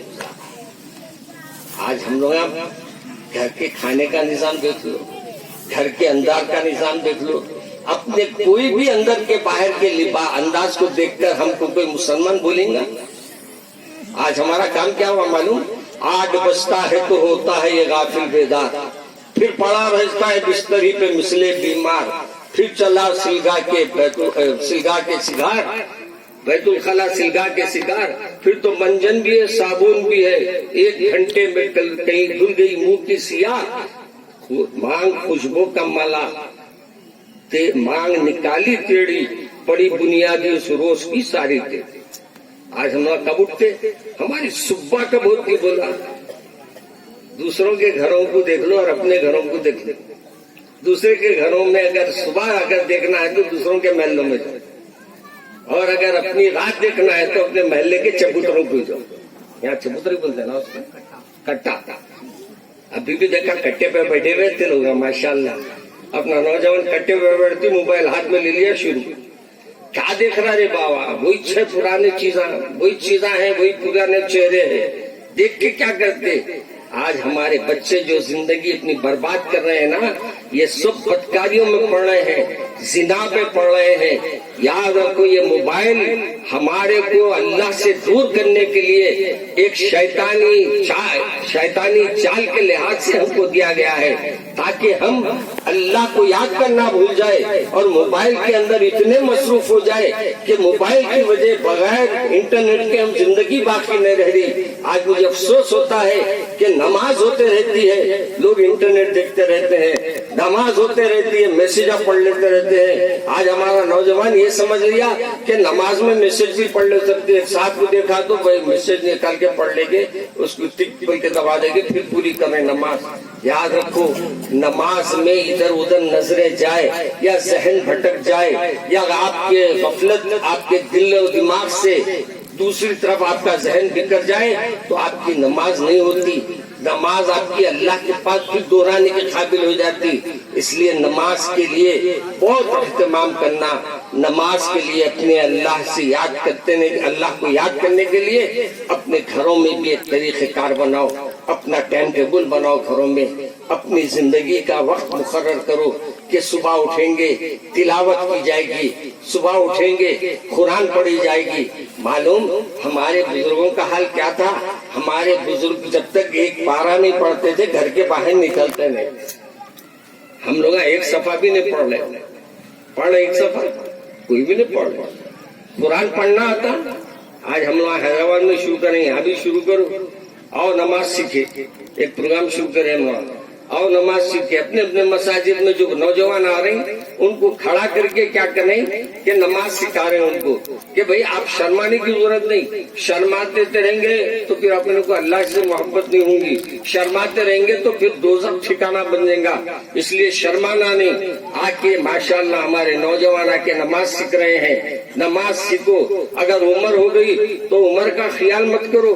آج ہم لوگ گھر کے کھانے کا نظام دیکھ لو، گھر کے انداز کا نظام دیکھ لو. اپنے کوئی بھی اندر کے باہر کے انداز کو دیکھ کر ہم کو کوئی مسلمان بولیں گا. آج ہمارا کام کیا ہوا معلوم؟ 8 بجتا ہے تو ہوتا ہے یہ غافل بیدار، پھر پڑا رہتا ہے بستری پہ مسلے بیمار، پھر چلا سلگا کے سگار، بیت الخلا سلگا کے سگار. پھر تو منجن بھی ہے، صابن بھی ہے. 1 گھنٹے میں کہیں دھل گئی منہ کی سیاہ، مانگ خوشبو کا مالا، مانگ نکالی ٹیڑھی، پڑی بنیادی اس روز کی ساری تھی. آج ہم لوگ کب اٹھتے؟ ہماری صبح کب ہوتی بولا. دوسروں کے گھروں کو دیکھ لو اور اپنے گھروں کو دیکھ لو. دوسرے کے گھروں میں اگر صبح اگر دیکھنا ہے تو دوسروں کے محلوں میں جاؤ، اور اگر اپنی رات دیکھنا ہے تو اپنے محلے کے چبوتروں کو جاؤ. یہاں چبوتر بولتے ہیں نا اس کو، کٹا. ابھی بھی دیکھا کٹے پہ بیٹھے ہوئے تھے لوگ ماشاء اللہ. اپنا نوجوان کٹے پہ بیٹھتی، موبائل ہاتھ میں لے لیا شروع. کیا دیکھ رہا رے بابا؟ وہی 6 پرانے چیزاں ہیں، وہی پرانے چہرے ہیں. دیکھ کے کیا کرتے؟ آج ہمارے بچے جو زندگی اپنی برباد کر رہے ہیں نا، یہ سب بدکاریوں میں پڑ رہے ہیں، زنا پہ پڑ رہے ہیں. یاد رکھو یہ موبائل ہمارے کو اللہ سے دور کرنے کے لیے ایک شیطانی چال کے لحاظ سے ہم کو دیا گیا ہے، تاکہ ہم اللہ کو یاد کرنا بھول جائے اور موبائل کے اندر اتنے مصروف ہو جائے کہ موبائل کی وجہ بغیر انٹرنیٹ کے ہم زندگی باقی نہیں رہ رہی. آج مجھے افسوس ہوتا ہے کہ نماز ہوتے رہتی ہے، لوگ انٹرنیٹ دیکھتے رہتے ہیں. نماز ہوتے رہتی ہے، میسج پڑھ لیتے رہتے ہیں. آج ہمارا نوجوان یہ سمجھ لیا کہ نماز میں میسج بھی پڑھ لے سکتے ہیں. ساتھ کو دیکھا تو کوئی میسج نکال کے پڑھ لیں گے، اس کو ٹک بول کے دبا دیں گے، پھر پوری کریں نماز. یاد رکھو نماز میں ادھر ادھر نظریں جائے یا ذہن بھٹک جائے یا آپ کے غفلت آپ کے دل و دماغ سے دوسری طرف آپ کا ذہن بکر جائے تو آپ کی نماز نہیں ہوتی. نماز آپ کی اللہ کے پاس پھر دہرانے کے قابل ہو جاتی. اس لیے نماز کے لیے بہت اہتمام کرنا. نماز کے لیے اپنے اللہ سے اللہ کو یاد کرنے کے لیے اپنے گھروں میں بھی ایک طریقہ کار بناؤ، اپنا ٹائم ٹیبل بناؤ. گھروں میں اپنی زندگی کا وقت مقرر کرو کہ صبح اٹھیں گے تلاوت کی جائے گی، صبح اٹھیں گے قرآن پڑھی جائے گی. معلوم ہمارے بزرگوں کا حال کیا تھا؟ ہمارے بزرگ جب تک ایک پارا نہیں پڑھتے تھے گھر کے باہر نکلتے نہیں. ہم لوگ ایک صفحہ بھی نہیں پڑھ رہے، ایک صفحہ کوئی بھی نہیں پڑھ رہے. قرآن پڑھنا آتا. آج ہم لوگ حیدرآباد میں شروع کریں، یہاں بھی شروع کرو. اور نماز سیکھے، ایک پروگرام شروع کریں ہم لوگ. اور نماز سیکھے. اپنے اپنے مساجد میں جو نوجوان آ رہے ہیں ان کو کھڑا کر کے کیا کریں کہ نماز سکھا رہے ہیں ان کو کہ بھئی آپ شرمانے کی ضرورت نہیں. شرماتے رہیں گے تو پھر اپنے کو اللہ سے محبت نہیں ہوں گی. شرماتے رہیں گے تو پھر دوزخ ٹھکانہ بن جائے گا. اس لیے شرمانا نہیں. آ کے ماشاءاللہ ہمارے نوجوان آ کے نماز سیکھ رہے ہیں. نماز سیکھو. اگر عمر ہو گئی تو عمر کا خیال مت کرو.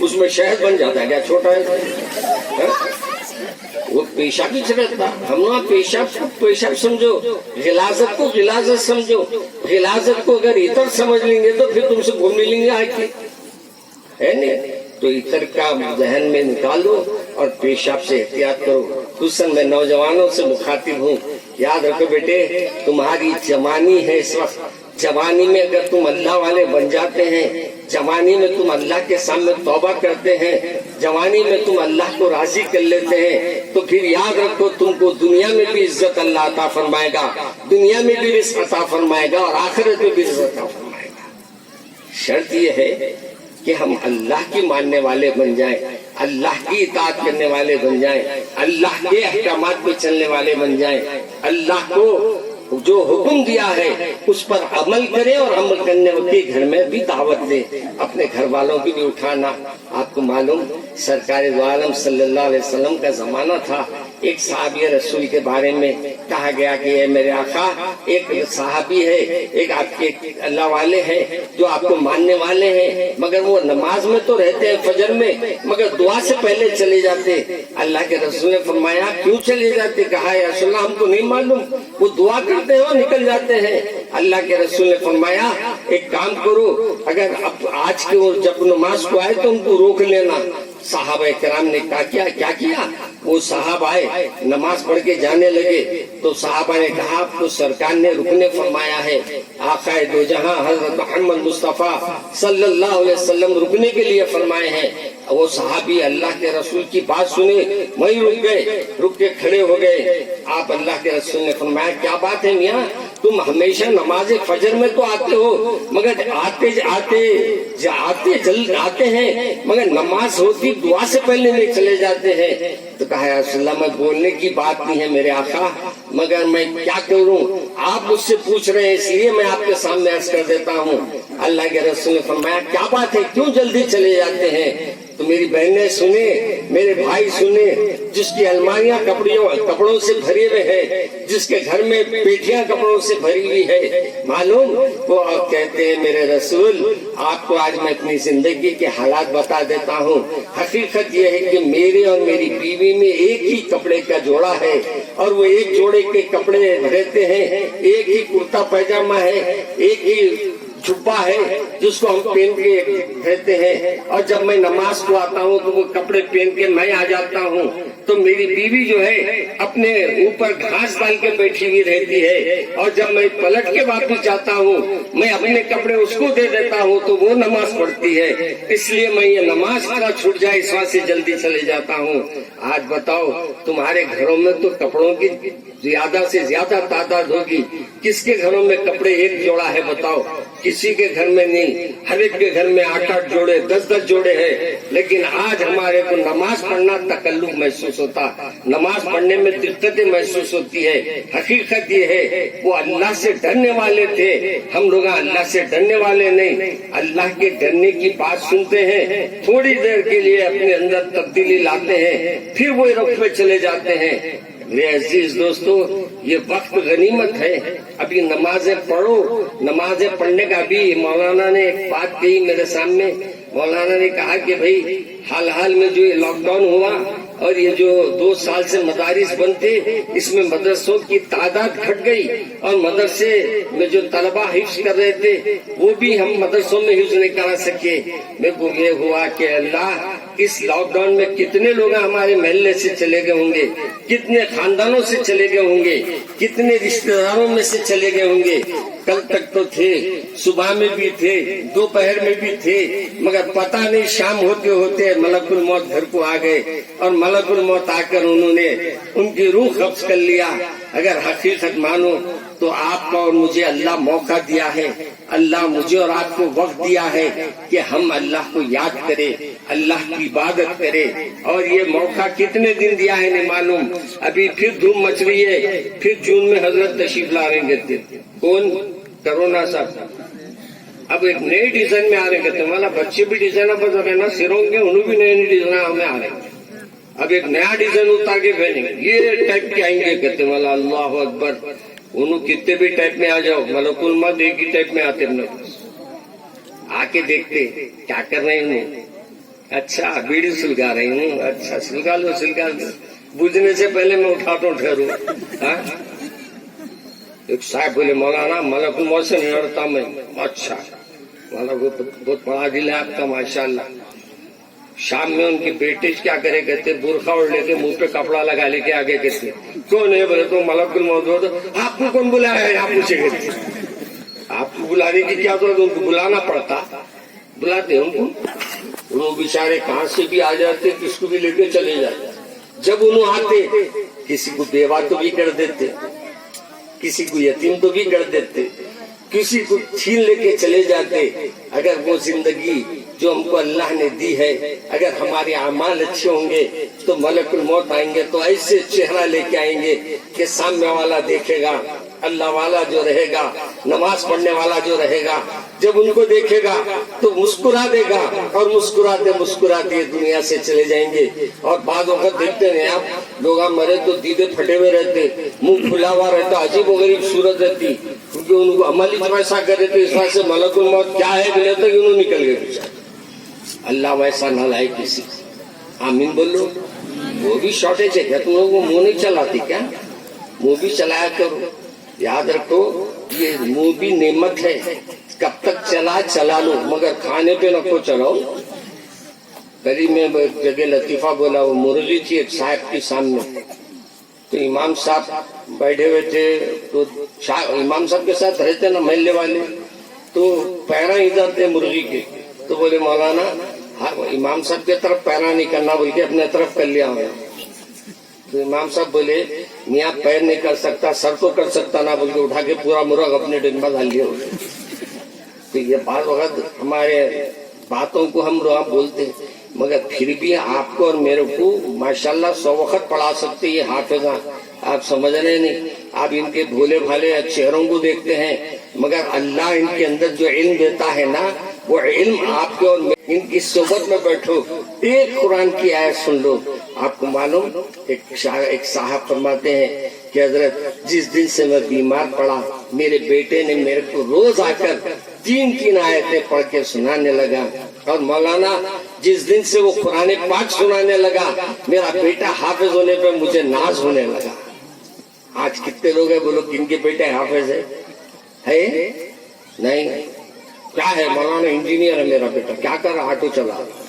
اس میں شہد بن جاتا ہے کیا چھوٹا ہے؟ وہ پیشاب ہی چلتا. ہم لوگ پیشاب کو پیشاب سمجھو, غلاظت کو غلاظت سمجھو. غلاظت کو اگر عطر سمجھ لیں گے تو پھر تم سے گھوم لیں گے آئے کی ہے نہیں. تو عطر کا ذہن میں نکالو اور پیشاب سے احتیاط کرو. خصوصاً میں نوجوانوں سے مخاطب ہوں, یاد رکھو بیٹے تمہاری جوانی ہے اس وقت. جوانی میں اگر تم اللہ والے بن جاتے ہیں, جوانی میں تم اللہ کے سامنے توبہ کرتے ہیں, جوانی میں تم اللہ کو راضی کر لیتے ہیں, تو پھر یاد رکھو تم کو دنیا میں بھی عزت اللہ عطا فرمائے گا, دنیا میں بھی رزق عطا فرمائے گا, اور آخرت میں بھی رزق عطا فرمائے گا. شرط یہ ہے کہ ہم اللہ کی ماننے والے بن جائیں, اللہ کی اطاعت کرنے والے بن جائیں, اللہ کے احکامات پہ چلنے والے بن جائیں, اللہ کو جو حکم دیا ہے اس پر عمل کریں, اور عمل کرنے کے گھر میں بھی دعوت دیں, اپنے گھر والوں کی بھی اٹھانا. آپ کو معلوم سرکار دو عالم صلی اللہ علیہ وسلم کا زمانہ تھا. ایک صحابی رسول کے بارے میں کہا گیا کہ اے میرے آقا, ایک صحابی ہے, ایک آپ کے اللہ والے ہیں جو آپ کو ماننے والے ہیں, مگر وہ نماز میں تو رہتے ہیں فجر میں, مگر دعا سے پہلے چلے جاتے. اللہ کے رسول نے فرمایا کیوں چلے جاتے؟ کہا یا رسول اللہ ہم کو نہیں معلوم, وہ دعا کرتے ہیں اور نکل جاتے ہیں. اللہ کے رسول نے فرمایا ایک کام کرو, اگر اب آج کے جب نماز کو آئے تو ان کو روک لینا. صحابہ کرام نے کیا کیا؟ وہ صحابہ آئے, نماز پڑھ کے جانے لگے, تو صحابہ نے کہا آپ کو سرکار نے رکنے فرمایا ہے, آقا دو جہاں حضرت محمد مصطفیٰ صلی اللہ علیہ وسلم رکنے کے لیے فرمائے ہیں. وہ صحابی اللہ کے رسول کی بات سنے, وہیں رک گئے, رک کے کھڑے ہو گئے. آپ اللہ کے رسول نے فرمایا کیا بات ہے میاں, تم ہمیشہ نماز فجر میں تو آتے ہو, مگر آتے جلد آتے ہیں, مگر نماز ہوتی دعا سے پہلے نہیں چلے جاتے ہیں. تو کہا یا رسول اللہ میں بولنے کی بات نہیں ہے میرے آقا, مگر میں کیا کروں, آپ مجھ سے پوچھ رہے ہیں اس لیے میں آپ کے سامنے عرض کر دیتا ہوں. اللہ کے رسول نے فرمایا کیا بات ہے, کیوں جلدی چلے جاتے ہیں؟ تو میری بہنیں سنے, میرے بھائی سنے, جس کی الماریاں کپڑوں سے بھری ہوئے ہیں, جس کے گھر میں پیٹیاں کپڑوں سے بھری ہوئی ہے, معلوم وہ کہتے ہیں میرے رسول آپ کو آج میں اپنی زندگی کے حالات بتا دیتا ہوں. حقیقت یہ ہے کہ میرے اور میری بیوی میں ایک ہی کپڑے کا جوڑا ہے, اور وہ ایک جوڑے کے کپڑے رہتے ہیں, ایک ہی کرتا پیجامہ ہے, ایک ہی جبہ ہے جس کو ہم پہن کے رہتے ہیں, اور جب میں نماز کو آتا ہوں تو وہ کپڑے پہن کے میں آ جاتا ہوں. تو میری بیوی جو ہے اپنے اوپر گھاس ڈال کے بیٹھی ہوئی رہتی ہے, اور جب میں پلٹ کے واپس جاتا ہوں میں اپنے کپڑے اس کو دے دیتا ہوں تو وہ نماز پڑھتی ہے. اس لیے میں یہ نماز کا چھوٹ جائے اس واسطے جلدی چلے جاتا ہوں. آج بتاؤ تمہارے گھروں میں تو کپڑوں کی زیادہ سے زیادہ تعداد ہوگی, کس کے گھروں میں کپڑے ایک جوڑا ہے بتاؤ؟ کسی کے گھر میں نہیں, ہر ایک کے گھر میں 8-8 جوڑے 10-10 جوڑے ہیں. لیکن آج ہمارے کو نماز پڑھنا تکلف محسوس ہوتا, نماز پڑھنے میں دقتیں محسوس ہوتی ہے. حقیقت یہ ہے وہ اللہ سے ڈرنے والے تھے, ہم لوگ اللہ سے ڈرنے والے نہیں. اللہ کے ڈرنے کی بات سنتے ہیں, تھوڑی دیر کے لیے اپنے اندر تبدیلی لاتے ہیں, پھر وہ رخ پہ چلے جاتے ہیں. میرے عزیز دوستو یہ وقت غنیمت ہے, ابھی نمازیں پڑھو. نمازیں پڑھنے کا بھی مولانا نے ایک بات کہی میرے سامنے. مولانا نے کہا کہ بھائی حال میں جو یہ لاک ڈاؤن ہوا اور یہ جو 2 سال سے مدارس بنتے, اس میں مدرسوں کی تعداد گھٹ گئی, اور مدرسے میں جو طلبہ حفظ کر رہے تھے وہ بھی ہم مدرسوں میں حفظ نہیں کرا سکے. میرے کو یہ ہوا کہ اللہ اس لاک ڈاؤن میں کتنے لوگ ہمارے محلے سے چلے گئے ہوں گے, کتنے خاندانوں سے چلے گئے ہوں گے, کتنے رشتہ داروں میں سے چلے گئے ہوں گے. کل تک تو تھے, صبح میں بھی تھے, دوپہر میں بھی تھے, مگر پتہ نہیں شام ہوتے ہوتے ملک الموت گھر کو آ گئے, اور ملک الموت آ کر انہوں نے ان کی روح قبض کر لیا. اگر حقیقت مانو تو آپ کو اور مجھے اللہ موقع دیا ہے, اللہ مجھے اور آپ کو وقت دیا ہے کہ ہم اللہ کو یاد کریں, اللہ کی عبادت کریں. اور یہ موقع کتنے دن دیا ہے نہیں معلوم. ابھی پھر دھوم مچ رہی ہے, پھر جون میں حضرت تشریف لا رہے ہیں. کون؟ کرونا صاحب. اب ایک نئے ڈیزائن میں آ رہے ہیں, والا بچے بھی ڈیزائن بدل رہے نا, سروں کے انہوں بھی نئے ڈیزائن ہمیں آ رہے ہیں. اب ایک نیا ڈیزائن اتار کے بھیجیں گے, یہ ٹائپ کے آئیں گے کہتے والا اللہ اکبر. انہوں کتنے بھی ٹائپ میں آ جاؤ, ملک الموت ایک ہی ٹائپ میں آتے, آ کے دیکھتے کیا کر رہے ہیں. اچھا بیڑی سلگا رہی ہوں، اچھا سلگا لو سلگا لو، بجھنے سے پہلے میں اٹھاتا ہوں ٹھہرو. ایک صاحب بولے مولانا ملک الموت سے نہیں ڈرتا میں. اچھا مولانا کو بہت بڑا دل ہے آپ کا ماشاءاللہ. شام میں ان کے بیٹے کیا کرے کہتے برقع اوڑھ لے کے منہ پہ کپڑا لگا لے کے آگے کہتے کون ہے بولے تو ملک الموت ہو. تو آپ کو کون بلایا ہے آپ پوچھے گئے آپ کو بلانے کی کیا ضرورت، ان کو بلانا پڑتا، بلاتے ان کو. وہ بیچارے کہاں سے بھی آ جاتے کس کو بھی لے کے چلے جاتے. جب انہوں آتے کسی کو بیوہ تو بھی کر دیتے، کسی کو یتیم تو بھی کر دیتے، کسی کو چھین لے کے چلے جاتے. اگر وہ زندگی جو ہم کو اللہ نے دی ہے اگر ہمارے اعمال اچھے ہوں گے تو ملک الموت آئیں گے تو ایسے چہرہ لے کے آئیں گے کہ سامنے والا دیکھے گا، اللہ والا جو رہے گا، نماز پڑھنے والا جو رہے گا، جب ان کو دیکھے گا تو مسکرا دے گا اور مسکراتے مسکراتے دنیا سے چلے جائیں گے. اور بعض وقت دیکھتے ہیں آپ لوگ مرے تو دیدے پھٹے ہوئے رہتے، منہ کھلا ہوا رہتا، عجیب و غریب صورت رہتی، کیونکہ ان کو عمل ہی ایسا کرے تو اس وجہ سے ملک الموت کیا ہے بولے تو انہوں نکل گئے. اللہ ویسا نہ لائے کسی. آمین بولو. وہ بھی شارٹیج ہے کیا تم لوگوں کو منہ نہیں چلاتی کیا؟ منہ بھی چلایا کرو. یاد رکھو یہ منہ بھی نعمت ہے، کب تک چلا لو مگر کھانے پہ نہ کو چلاؤ. قریب میں جگہ لطیفہ بولا، وہ مرغی تھی ایک صاحب کے سامنے، تو امام صاحب بیٹھے ہوئے تھے، تو امام صاحب کے ساتھ رہتے نا محلے والے، تو پیرا ادھر تھے مرغی کے، تو بولے مولانا امام صاحب کے طرف پیرا نہیں کرنا بول کے اپنے طرف کر لیا ہوں. تو امام صاحب بولے میاں پیر نہیں کر سکتا سر تو کر سکتا نا بول کے اٹھا کے پورا مرغ اپنے ڈن میں ڈال لیا. تو یہ بعض وقت ہمارے باتوں کو ہم لوگ بولتے مگر پھر بھی آپ کو اور میرے کو ماشاءاللہ 100 وقت پڑھا سکتے. یہ حافظہ آپ سمجھ رہے نہیں، آپ ان کے بھولے بھالے چہروں کو دیکھتے ہیں مگر اللہ ان کے اندر جو علم دیتا ہے نا وہ علم آپ کے اور ان کی صحبت میں بیٹھو ایک قرآن کی آیت سن لو. آپ کو معلوم ایک صاحب فرماتے ہیں کہ حضرت جس دن سے میں بیمار پڑا میرے بیٹے نے میرے کو روز آ کر 3 آیتیں پڑھ کے سنانے لگا، اور مولانا جس دن سے وہ قرآن پاک سنانے لگا میرا بیٹا حافظ ہونے پہ مجھے ناز ہونے لگا. آج کتنے لوگ ہیں بولو کن کے بیٹے حافظ ہے نہیں؟ کیا ہے مولانا انجینئر ہے میرا بیٹا، کیا کر رہا آٹو چلا رہا،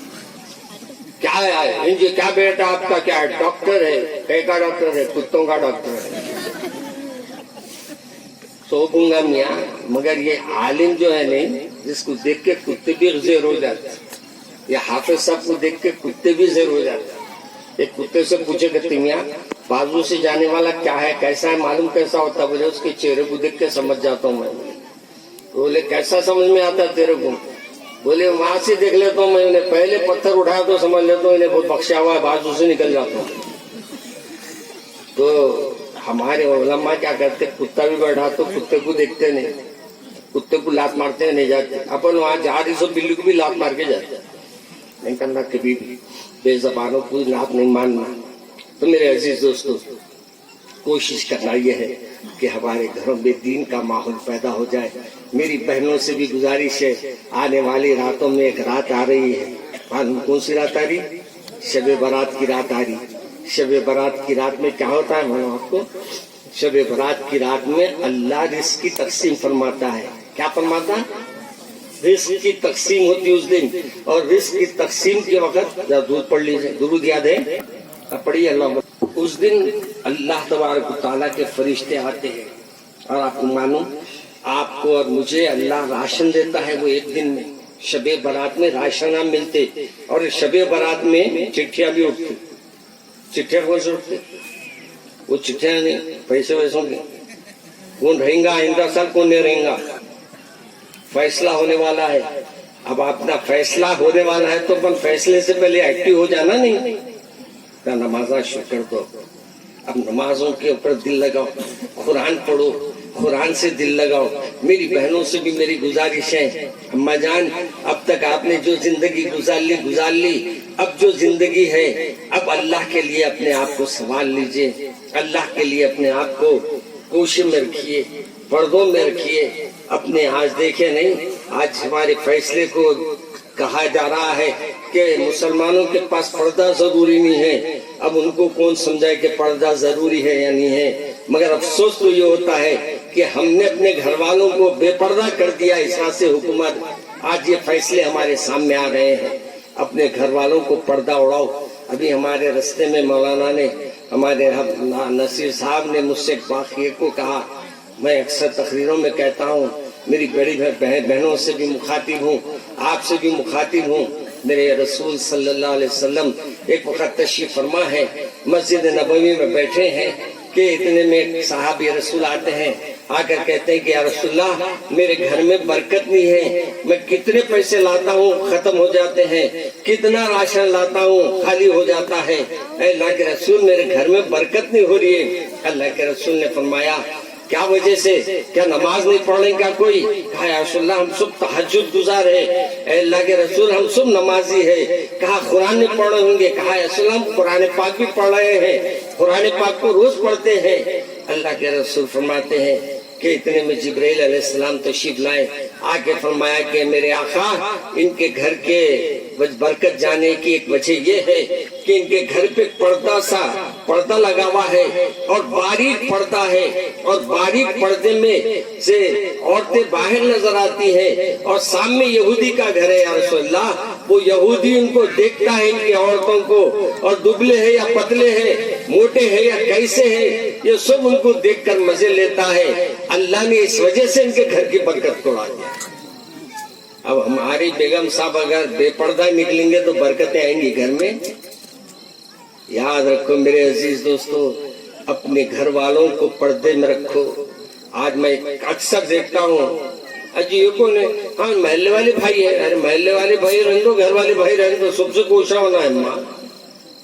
کیا ہے کیا بیٹا آپ کا کیا ہے؟ ڈاکٹر ہے. کہیں کا ڈاکٹر ہے؟ کتوں کا ڈاکٹر ہے. سوچوں گا میاں مگر یہ عالم جو ہے نہیں جس کو دیکھ کے کتے بھی زیر ہو جاتے ہیں، یہ حافظ صاحب کو دیکھ کے کتے بھی زیر ہو جاتے ہیں. ایک کتے سے پوچھے کہ میاں بازو سے جانے والا کیا ہے کیسا ہے معلوم کیسا ہوتا؟ بولے اس کے چہرے کو دیکھ کے سمجھ جاتا ہوں میں. بولے کیسا سمجھ میں آتا تیرے کو؟ بولے وہاں سے دیکھ لیتا ہوں میں، انہیں پہلے پتھر اٹھایا تو سمجھ لیتا ہوں انہیں بہت بخشا ہوا ہے، بازو سے نکل جاتا ہوں. تو ہمارے علماء کیا کرتے، کتا بھی بیٹھا تو کتے کو دیکھتے نہیں، کتے کو لات مارتے نہیں جاتے. اپن وہاں جا رہی سو بلی کو بھی لات مار کے جاتے. نہیں کرنا کبھی بھی، بے زبانوں کو لات نہیں مارنا. تو میرے عزیز دوستو کوشش کرنا یہ ہے کہ ہمارے گھروں میں دین کا ماحول پیدا ہو جائے. میری بہنوں سے بھی گزارش ہے، آنے والی راتوں میں ایک رات آ رہی ہے. کون سی رات آ رہی؟ شب برات کی رات آ رہی. شب برات کی رات میں کیا ہوتا ہے میں آپ کو؟ شب برات کی رات میں اللہ رزق کی تقسیم فرماتا ہے. کیا فرماتا ہے؟ رزق کی تقسیم ہوتی اس دن، اور رزق کی تقسیم کے وقت درود پڑھ لیجیے، درود یاد ہے پڑھیے اللہ. اس دن اللہ تبارک و تعالیٰ کے فرشتے آتے ہیں، اور آپ کو معلوم آپ کو اور مجھے اللہ راشن دیتا ہے. وہ ایک دن میں شب برات میں راشن ملتے، اور شب برات میں چٹھیاں بھی اٹھتی. چٹھیاں کون سے اٹھتے؟ وہ چٹھیاں نہیں پیسے ویسوں کے. کون رہیں گا آئندہ سال، کون نہیں رہیں گا، فیصلہ ہونے والا ہے. اب اپنا فیصلہ ہونے والا ہے تو اپن فیصلے سے پہلے ایکٹیو ہو جانا نہیں. نمازاں شکر دو، اب نمازوں کے اوپر دل لگاؤ، قرآن پڑھو، قرآن سے دل لگاؤ. میری بہنوں سے بھی میری گزارش ہے، اماں جان اب تک آپ نے جو زندگی گزار لی، اب جو زندگی ہے اب اللہ کے لیے اپنے آپ کو سنبھال لیجئے. اللہ کے لیے اپنے آپ کو کوشش میں رکھیے، پردوں میں رکھیے. اپنے آج دیکھے نہیں، آج ہمارے فیصلے کو کہا جا رہا ہے کہ مسلمانوں کے پاس پردہ ضروری نہیں ہے. اب ان کو کون سمجھائے کہ پردہ ضروری ہے یا نہیں ہے. مگر افسوس تو یہ ہوتا ہے کہ ہم نے اپنے گھر والوں کو بے پردہ کر دیا اس وجہ سے حکومت. آج یہ فیصلے ہمارے سامنے آ رہے ہیں. اپنے گھر والوں کو پردہ اڑاؤ. ابھی ہمارے رستے میں مولانا نے ہمارے نصیر صاحب نے مجھ سے ایک واقعے کو کہا. میں اکثر تقریروں میں کہتا ہوں, میری بڑی بہنوں سے بھی مخاطب ہوں, آپ سے بھی مخاطب ہوں. میرے رسول صلی اللہ علیہ وسلم ایک وقت تشریف فرما ہے, مسجد نبوی میں بیٹھے ہیں کہ اتنے میں صحابی رسول آتے ہیں. آ کر کہتے ہیں کہ یا رسول اللہ, میرے گھر میں برکت نہیں ہے. میں کتنے پیسے لاتا ہوں ختم ہو جاتے ہیں, کتنا راشن لاتا ہوں خالی ہو جاتا ہے. اے اللہ کے رسول, میرے گھر میں برکت نہیں ہو رہی ہے. اللہ کے رسول نے فرمایا کیا وجہ سے, کیا نماز نہیں پڑھنے کا کوئی؟ کہا یا رسول اللہ, ہم سب تہجد گزار ہیں. اے اللہ کے رسول, ہم سب نمازی ہیں. کہا قرآن نہیں پڑھ رہے ہوں گے؟ کہا یا رسول اللہ, ہم قرآن پاک بھی پڑھ رہے ہیں, قرآن پاک کو روز پڑھتے ہیں. اللہ کے رسول فرماتے ہیں کہ اتنے میں جبرائیل علیہ السلام تشریف لائے. آ کے فرمایا کہ میرے آقا, ان کے گھر کے برکت جانے کی ایک وجہ یہ ہے کہ ان کے گھر پہ پردہ لگا ہوا ہے اور باریک پردہ ہے, اور باریک پردے میں سے عورتیں باہر نظر آتی ہیں, اور سامنے یہودی کا گھر ہے. یا رسول اللہ, وہ یہودی ان کو دیکھتا ہے, ان کی عورتوں کو, اور دبلے ہیں یا پتلے ہیں, موٹے ہیں یا کیسے ہیں, یہ سب ان کو دیکھ کر مزے لیتا ہے. اللہ نے اس وجہ سے ان کے گھر کی برکت کو اڑا دیا. اب ہماری بیگم صاحب اگر بے پردہ نکلیں گے تو برکتیں آئیں گی گھر میں. یاد رکھو میرے عزیز دوستو, اپنے گھر والوں کو پردے میں رکھو. آج میں اکثر دیکھتا ہوں, اجی یہ کون ہے؟ ہاں محلے والے بھائی ہیں. ارے محلے والے بھائی رہنے دو, گھر والے بھائی رہنے دو, سب سے گوشہ ہونا ہے. ماں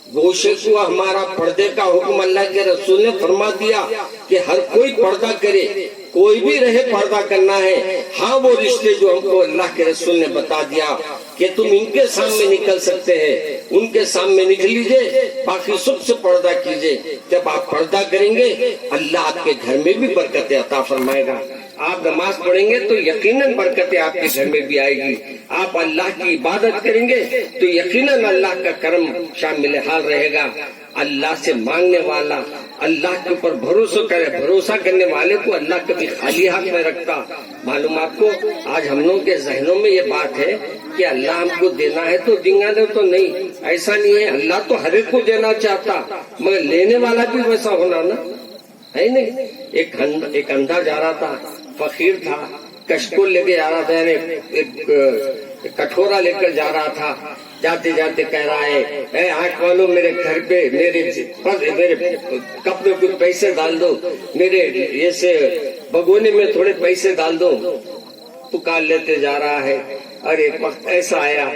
گوشے کو ہمارا پردے کا حکم اللہ کے رسول نے فرما دیا کہ ہر کوئی پردہ کرے, کوئی بھی رہے پردہ کرنا ہے. ہاں وہ رشتے جو ہم کو اللہ کے رسول نے بتا دیا کہ تم ان کے سامنے نکل سکتے ہیں, ان کے سامنے نکل لیجئے, باقی سب سے پردہ کیجئے. جب آپ پردہ کریں گے اللہ آپ کے گھر میں بھی برکت عطا فرمائے گا. آپ نماز پڑھیں گے تو یقیناً برکتیں آپ کے گھر میں بھی آئے گی. آپ اللہ کی عبادت کریں گے تو یقیناً اللہ کا کرم شامل حال رہے گا. اللہ سے مانگنے والا اللہ کے اوپر بھروسہ کرے, بھروسہ کرنے والے کو اللہ کبھی خالی ہاتھ میں رکھتا. معلوم آپ کو, آج ہم لوگوں کے ذہنوں میں یہ بات ہے کہ اللہ ہم کو دینا ہے تو دیں گے, تو نہیں, ایسا نہیں ہے. اللہ تو ہر ایک کو دینا چاہتا, مگر لینے والا بھی ویسا ہونا نا ہے نہیں. ایک اندھا جا رہا تھا, فقیر تھا, کشکول لے کے جا رہا تھا, یعنی ایک کٹورا لے کر جا رہا تھا. جاتے جاتے کہہ رہا ہے, اے آنکھ والوں, میرے گھر پہ میرے کپڑے کچھ پیسے ڈال دو, میرے ایسے بگونے میں تھوڑے پیسے ڈال دو. پکار لیتے جا رہا ہے, اور ایک وقت ایسا آیا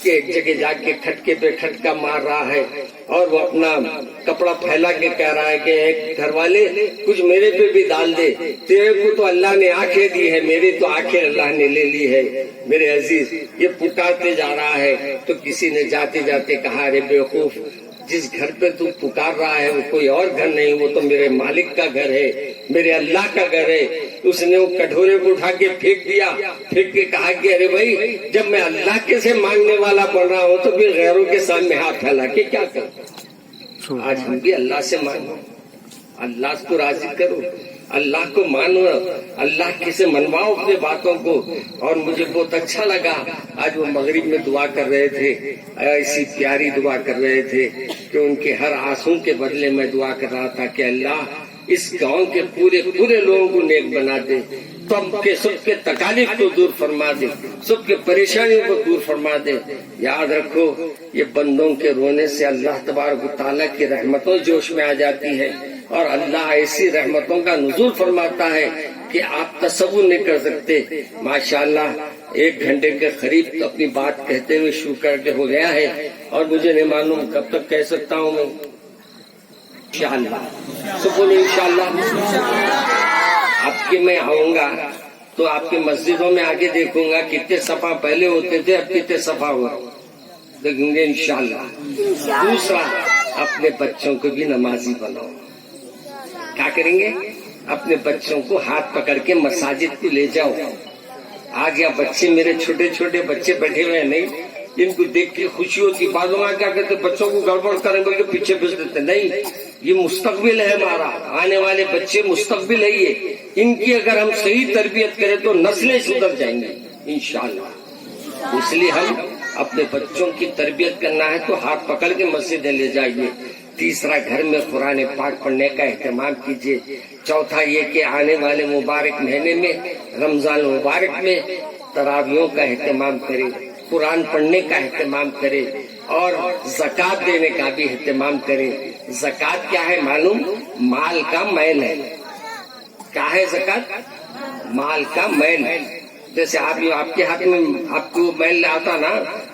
کہ ایک جگہ جا کے کھٹکے پہ کھٹکا مار رہا ہے, اور وہ اپنا کپڑا پھیلا کے کہہ رہا ہے کہ ایک گھر والے کچھ میرے پہ بھی ڈال دے, تیرے کو تو اللہ نے آنکھیں دی ہے, میری تو آنکھیں اللہ نے لے لی ہے. میرے عزیز, یہ پکارتے جا رہا ہے تو کسی نے جاتے جاتے کہا, ارے بیوقوف, جس گھر پہ تو پکار رہا ہے وہ کوئی اور گھر نہیں, وہ تو میرے مالک کا گھر ہے, میرے اللہ کا گھر ہے. اس نے وہ کٹورے کو اٹھا کے پھینک دیا, پھینک کے کہا کہ ارے بھائی, جب میں اللہ کے سے مانگنے والا بن رہا ہوں تو پھر غیروں کے سامنے ہاتھ پھیلا کے کیا کروں. آج ہم بھی اللہ سے مانگو, اللہ کو راضی کرو, اللہ کو مانو, اللہ کے سے منواؤ اپنے باتوں کو. اور مجھے بہت اچھا لگا, آج وہ مغرب میں دعا کر رہے تھے, ایسی پیاری دعا کر رہے تھے کہ ان کے ہر آنسو کے بدلے میں دعا کر رہا تھا کہ اللہ اس گاؤں کے پورے لوگوں کو نیک بنا دے, سب کے تکالیف کو دور فرما دے, سب کے پریشانیوں کو دور فرما دے. یاد رکھو, یہ بندوں کے رونے سے اللہ تبارک و تعالیٰ کی رحمتوں جوش میں آ جاتی ہے, اور اللہ ایسی رحمتوں کا نزول فرماتا ہے کہ آپ تصور نہیں کر سکتے. ماشاءاللہ 1 گھنٹے کے قریب تو اپنی بات کہتے ہوئے شروع کر کے ہو گیا ہے, اور مجھے نہیں معلوم کب تک کہہ سکتا ہوں میں. انشاءاللہ سب بولو انشاءاللہ. آپ کے میں آؤں گا تو آپ کے مسجدوں میں آگے دیکھوں گا کتنے صفحہ پہلے ہوتے تھے, اب کتنے صفحہ ہوا دیکھیں گے انشاءاللہ. دوسرا, اپنے بچوں کو بھی نمازی بناؤ. کیا کریں گے؟ اپنے بچوں کو ہاتھ پکڑ کے مساجد کو لے جاؤ. آج یا بچے, میرے چھوٹے چھوٹے بچے بیٹھے ہوئے نہیں, ان کو دیکھ کے خوشی ہوتی. بعض لوگ کیا کہتے بچوں کو گڑبڑ کریں بول کے پیچھے بھیج دیتے. نہیں، یہ مستقبل ہے ہمارا، آنے والے بچے مستقبل ہے. یہ ان کی اگر ہم صحیح تربیت کریں تو نسلیں سدھر جائیں گی انشاءاللہ. اس لیے ہم اپنے بچوں کی تربیت کرنا ہے تو ہاتھ پکڑ کے مسجد لے جائیے. تیسرا، گھر میں قرآن پاک پڑھنے کا اہتمام کیجیے. چوتھا یہ کہ آنے والے مبارک مہینے میں رمضان مبارک میں تراویحوں کا اہتمام کرے، قرآن پڑھنے کا اہتمام کرے اور زکوٰۃ دینے کا بھی اہتمام کرے. زکوٰۃ کیا ہے معلوم؟ مال کا میل ہے. کیا ہے زکوٰۃ؟ مال کا میل ہے. جیسے آپ کے ہاتھ میں آپ کو میل آتا نا،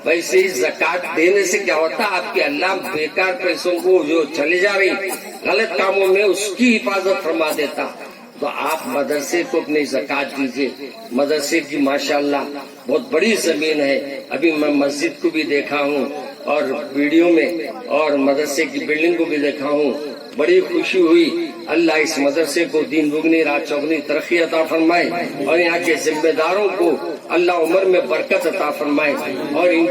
ویسے ہی زکوٰۃ دینے سے کیا ہوتا، آپ کے اللہ بیکار پیسوں کو جو چلے جا رہی غلط کاموں میں اس کی حفاظت فرما دیتا. تو آپ مدرسے کو اپنی زکوٰۃ دیجیے. مدرسے کی ماشاءاللہ بہت بڑی زمین ہے. ابھی میں مسجد کو بھی دیکھا ہوں اور ویڈیو میں، اور مدرسے کی بلڈنگ کو بھی دیکھا ہوں. بڑی خوشی ہوئی. اللہ اس مدرسے کو دین دگنی رات چوگنی ترقی عطا فرمائے اور یہاں کے ذمہ داروں کو اللہ عمر میں برکت عطا فرمائے اور ان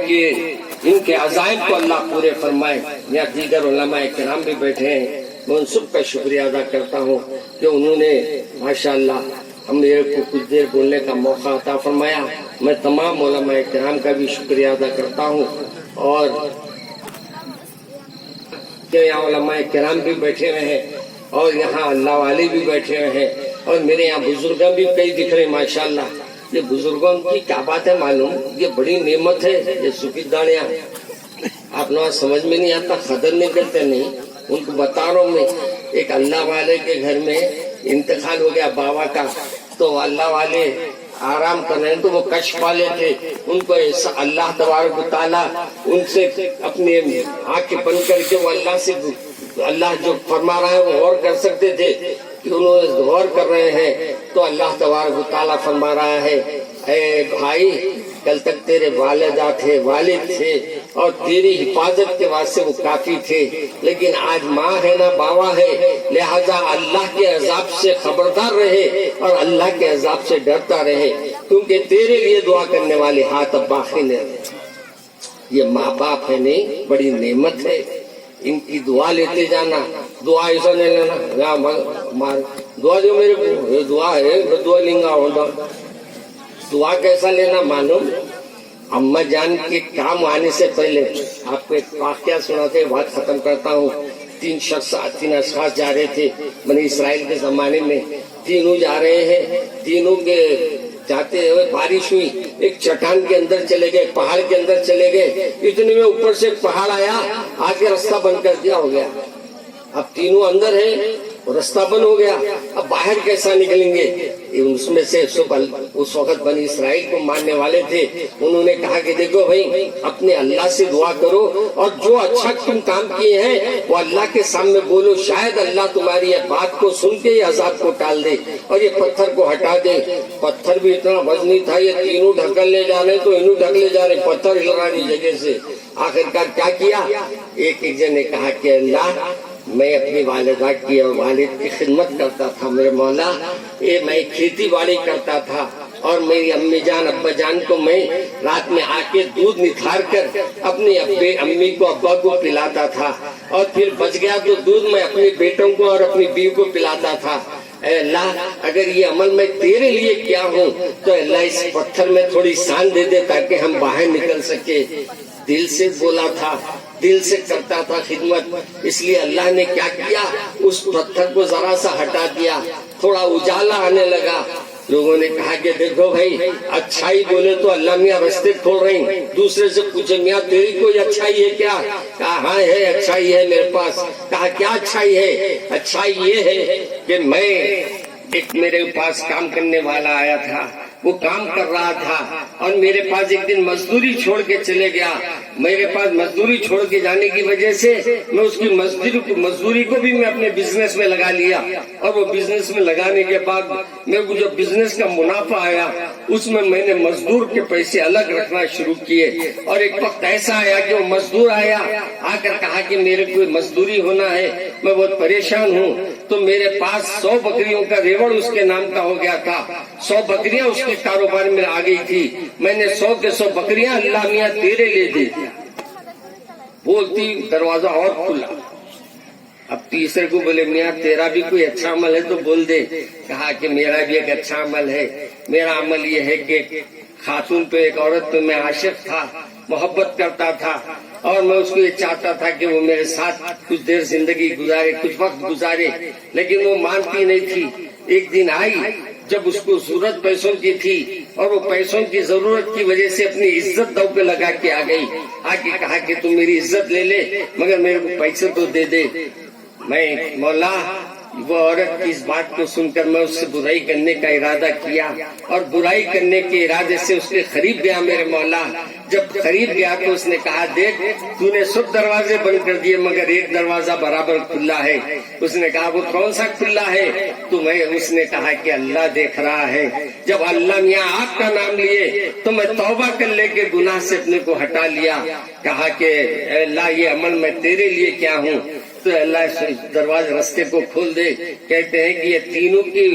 کے عزائم کو اللہ پورے فرمائے. یہاں دیگر علماء کرام بھی بیٹھے ہیں. میں ان سب کا شکریہ ادا کرتا ہوں کہ انہوں نے ماشاءاللہ ہم کو کچھ دیر بولنے کا موقع عطا فرمایا. میں تمام علماء کرام کا بھی شکریہ ادا کرتا ہوں اور یہاں علماء کرام بھی بیٹھے ہوئے ہیں اور یہاں اللہ والے بھی بیٹھے ہوئے ہیں اور میرے یہاں بزرگاں بھی کئی دکھ رہے ہیں ماشاءاللہ. یہ بزرگوں کی کیا بات ہے معلوم؟ یہ بڑی نعمت ہے. یہ سفید داڑیاں آپ لوگ سمجھ میں نہیں آتا، قدر نہیں کرتے. نہیں، ان کو بتا رہا ہوں میں. ایک اللہ والے کے گھر میں انتقال ہو گیا بابا کا، تو اللہ والے آرام کر رہے ہیں تو وہ کش والے تھے. ان کو ایسا اللہ تبارک و تعالیٰ ان سے اپنی آنکھیں بند کر کے وہ اللہ سے اللہ جو فرما رہا ہے وہ غور کر سکتے تھے کہ انہوں نے غور کر رہے ہیں. تو اللہ تبارک و تعالیٰ فرما رہا ہے اے بھائی، کل تک تیرے والدہ تھے، والد تھے اور تیری حفاظت کے واسطے وہ کافی تھے، لیکن آج ماں ہے نا بابا ہے، لہذا اللہ کے عذاب سے خبردار رہے اور اللہ کے عذاب سے ڈرتا رہے، کیونکہ تیرے لیے دعا کرنے والے ہاتھ اب باقی نہیں. یہ ماں باپ ہے نہیں، بڑی نعمت ہے. ان کی دعا لیتے جانا. دعا ایسا نہیں لینا دعا جو میرے کو دعا ہے میں دعا لیں گا ہوتا. دعا کیسا لینا معلوم؟ اما جان کے کام آنے سے پہلے آپ کو ایک واقعہ سناتے بات ختم کرتا ہوں. تین اشخاص جا رہے تھے بنی اسرائیل کے زمانے میں. تینوں جا رہے ہیں، تینوں کے جاتے ہوئے بارش ہوئی، ایک چٹان کے اندر چلے گئے، پہاڑ کے اندر چلے گئے. اتنے میں اوپر سے ایک پہاڑ آیا، آگے راستہ بند کر دیا، ہو گیا. اب تینوں اندر ہیں، راستہ بند ہو گیا. اب باہر کیسا نکلیں گے؟ اس میں سے اس وقت بنی اسرائیل کو ماننے والے تھے. انہوں نے کہا کہ دیکھو بھائی، اپنے اللہ سے دعا کرو اور جو اچھا تم کام کیے ہیں وہ اللہ کے سامنے بولو، شاید اللہ تمہاری یہ بات کو سن کے یہ عذاب کو ٹال دے اور یہ پتھر کو ہٹا دے. پتھر بھی اتنا وزنی تھا، یہ تینوں ڈھکل لے جا رہے تو انہوں ڈھک لے جا رہے، پتھر ہل رہا نہیں جگہ سے. آخرکار کیا کیا؟ ایک جن نے کہا کہ اللہ، میں اپنی والدہ کی اور والد کی خدمت کرتا تھا، میرے مولا میں کھیتی باڑی کرتا تھا اور میری امی جان ابا جان کو میں رات میں آ کے دودھ نتھار کر اپنی امی کو ابا کو پلاتا تھا اور پھر بچ گیا تو دودھ میں اپنے بیٹوں کو اور اپنی بیوی کو پلاتا تھا. اے اللہ، اگر یہ عمل میں تیرے لیے کیا ہوں تو اللہ اس پتھر میں تھوڑی سان دے دے تاکہ ہم باہر نکل سکے. دل سے بولا تھا، دل سے کرتا تھا خدمت. اس لیے اللہ نے کیا کیا، اس پتھر کو ذرا سا ہٹا دیا، تھوڑا اجالا آنے لگا. لوگوں نے کہا کہ دیکھو بھائی، اچھائی بولے تو اللہ میاں رستے کھول رہے ہیں. دوسرے سے پوچھے میاں تیری کوئی اچھائی ہے کیا؟ کہا ہاں ہے، اچھائی ہے میرے پاس. کہا کیا اچھائی ہے؟ اچھائی یہ ہے کہ میں ایک میرے پاس کام کرنے والا آیا تھا، وہ کام کر رہا تھا اور میرے پاس ایک دن مزدوری چھوڑ کے چلے گیا. میرے پاس مزدوری چھوڑ کے جانے کی وجہ سے میں اس کی مزدوری کو بھی میں اپنے بزنس میں لگا لیا اور وہ بزنس میں لگانے کے بعد میرے کو جو بزنس کا منافع آیا اس میں میں نے مزدور کے پیسے الگ رکھنا شروع کیے. اور ایک وقت ایسا آیا کہ وہ مزدور آیا، آ کر کہا کہ میرے کو مزدوری ہونا ہے، میں بہت پریشان ہوں. تو میرے پاس 100 بکریوں کا ریوڑ اس کے نام کا ہو گیا تھا، 100 بکریاں اس کے کاروبار میں آ گئی تھی، میں نے 100 کے 100 بکریاں اللہ میاں تیرے لیے دے دیا۔ بولتی دروازہ اور کھلا۔ اب تیسرے کو بولے میاں تیرا بھی کوئی اچھا عمل ہے تو بول دے۔ کہا کہ میرا بھی ایک اچھا عمل ہے، میرا عمل یہ ہے کہ خاتون پہ، ایک عورت پہ میں عاشق تھا، محبت کرتا تھا، اور میں اس کو یہ چاہتا تھا کہ وہ میرے ساتھ کچھ دیر زندگی گزارے، کچھ وقت گزارے، لیکن وہ مانتی نہیں تھی۔ ایک دن آئی جب اس کو ضرورت پیسوں کی تھی، اور وہ پیسوں کی ضرورت کی وجہ سے اپنی عزت دو پہ لگا کے آ گئی، آ کے کہا کہ تم میری عزت لے لے مگر میرے کو پیسے تو دے دے۔ میں مولا وہ عورت کی اس بات کو سن کر میں اس سے برائی کرنے کا ارادہ کیا، اور برائی کرنے کے ارادے سے اس کے قریب گیا میرے مولا۔ جب قریب گیا تو اس نے کہا دیکھ تو نے سب دروازے بند کر دیے مگر ایک دروازہ برابر کھلا ہے۔ اس نے کہا وہ کون سا کھلا ہے؟ تو اس نے کہا کہ اللہ دیکھ رہا ہے۔ جب اللہ میاں آپ کا نام لیے تو میں توبہ کر لے کے گناہ سے اپنے کو ہٹا لیا، کہا کہ اے اللہ یہ عمل میں تیرے لیے کیا ہوں؟ تو اللہ دروازے رستے کو کھول دے۔ کہتے ہیں کہ یہ تینوں کی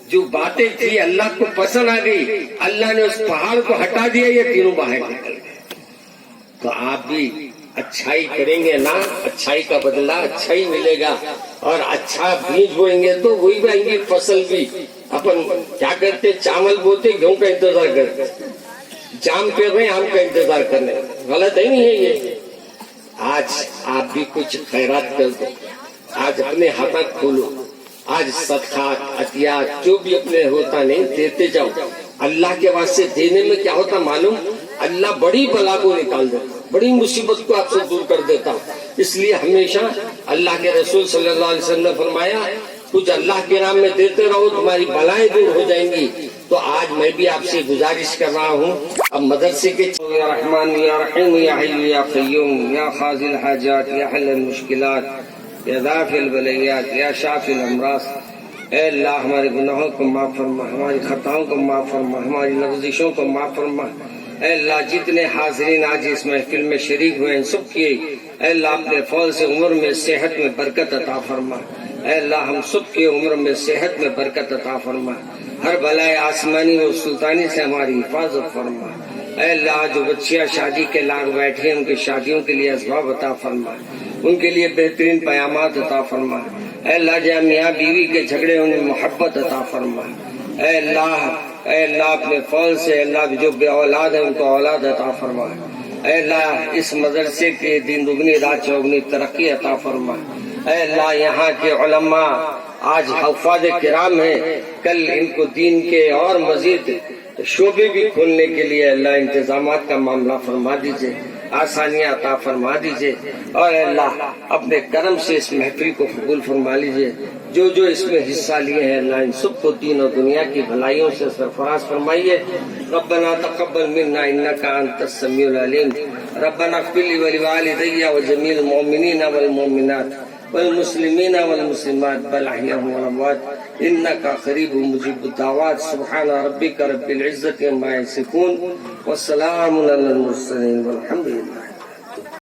جو باتیں تھی اللہ کو پسند آ گئی، اللہ نے اس پہاڑ کو ہٹا دیا، یہ تینوں باہر نکل گئے۔ تو آپ بھی اچھائی کریں گے نا، اچھائی کا بدلہ اچھائی ملے گا، اور اچھا بیج بوئیں گے تو وہی بائیں گے فصل بھی۔ اپن کیا کرتے، چاول بوتے گیہوں کا انتظار کرتے، جام پہ رہے آم کا انتظار کرنے، غلط ہے نہیں ہے یہ؟ آج آپ بھی کچھ خیرات کر دو، آج اپنے ہاتھ کھولو، آج صدقات عطیات جو بھی اپنے ہوتا نہیں دیتے جاؤ۔ اللہ کے واسطے دینے میں کیا ہوتا معلوم؟ اللہ بڑی بلا کو نکال دیتا، بڑی مصیبت کو آپ سے دور کر دیتا۔ اس لیے ہمیشہ اللہ کے رسول صلی اللہ علیہ وسلم نے فرمایا کچھ اللہ کے نام میں دیتے رہو تمہاری بلائیں دور ہو جائیں گی۔ تو آج میں بھی آپ سے گزارش کر رہا ہوں، اب مدرسے کے یا رحمان یا رحیم یا حی یا قیوم یا قاضی الحاجات یا حل المشکلات یا دافع البلیات یا شافی الامراض، اے اللہ ہمارے گناہوں کو معاف فرما، ہماری خطاؤں کو معاف فرما، ہماری لغزشوں کو معاف فرما۔ اے اللہ جتنے حاضرین آج اس محفل میں شریک ہوئے ہیں سب کی اے اللہ اپنے فضل سے عمر میں صحت میں برکت عطا فرما۔ اے اللہ ہم سب کی عمر میں صحت میں برکت عطا فرما، ہر بلائے آسمانی و سلطانی سے ہماری حفاظت فرما۔ اے اللہ جو بچیاں شادی کے لاگ بیٹھے ہیں ان کی شادیوں کے لیے اسباب عطا فرما، ان کے لیے بہترین پیامات عطا فرما۔ اے اللہ جہاں میاں بیوی کے جھگڑے انہیں محبت عطا فرما۔ اے اللہ اپنے فضل سے اللہ جو بے اولاد ہیں ان کو اولاد عطا فرما۔ اے اللہ اس مدرسے کے دن دگنی رات چوگنی ترقی عطا فرما۔ اے اللہ یہاں کے علماء آج حفاظ کرام ہیں، کل ان کو دین کے اور مزید شعبے بھی کھولنے کے لیے اللہ انتظامات کا معاملہ فرما دیجئے، آسانیاں عطا فرما دیجئے، اور اے اللہ اپنے کرم سے اس محفل کو قبول فرما لیجئے۔ جو جو اس میں حصہ لیے ہیں اللہ ان سب کو دین اور دنیا کی بھلائیوں سے سرفراز فرمائیے۔ ربنا تقبل منا انک انت السمیع العلیم، ربنا اغفر لی ولوالدی وجمیع المؤمنین والمؤمنات والمسلمین والمسلمات بالاحیاء والاموات انک قریب مجیب الدعوات۔ سبحان ربک رب العزة عما یصفون والسلام علی المرسلین والحمد للہ۔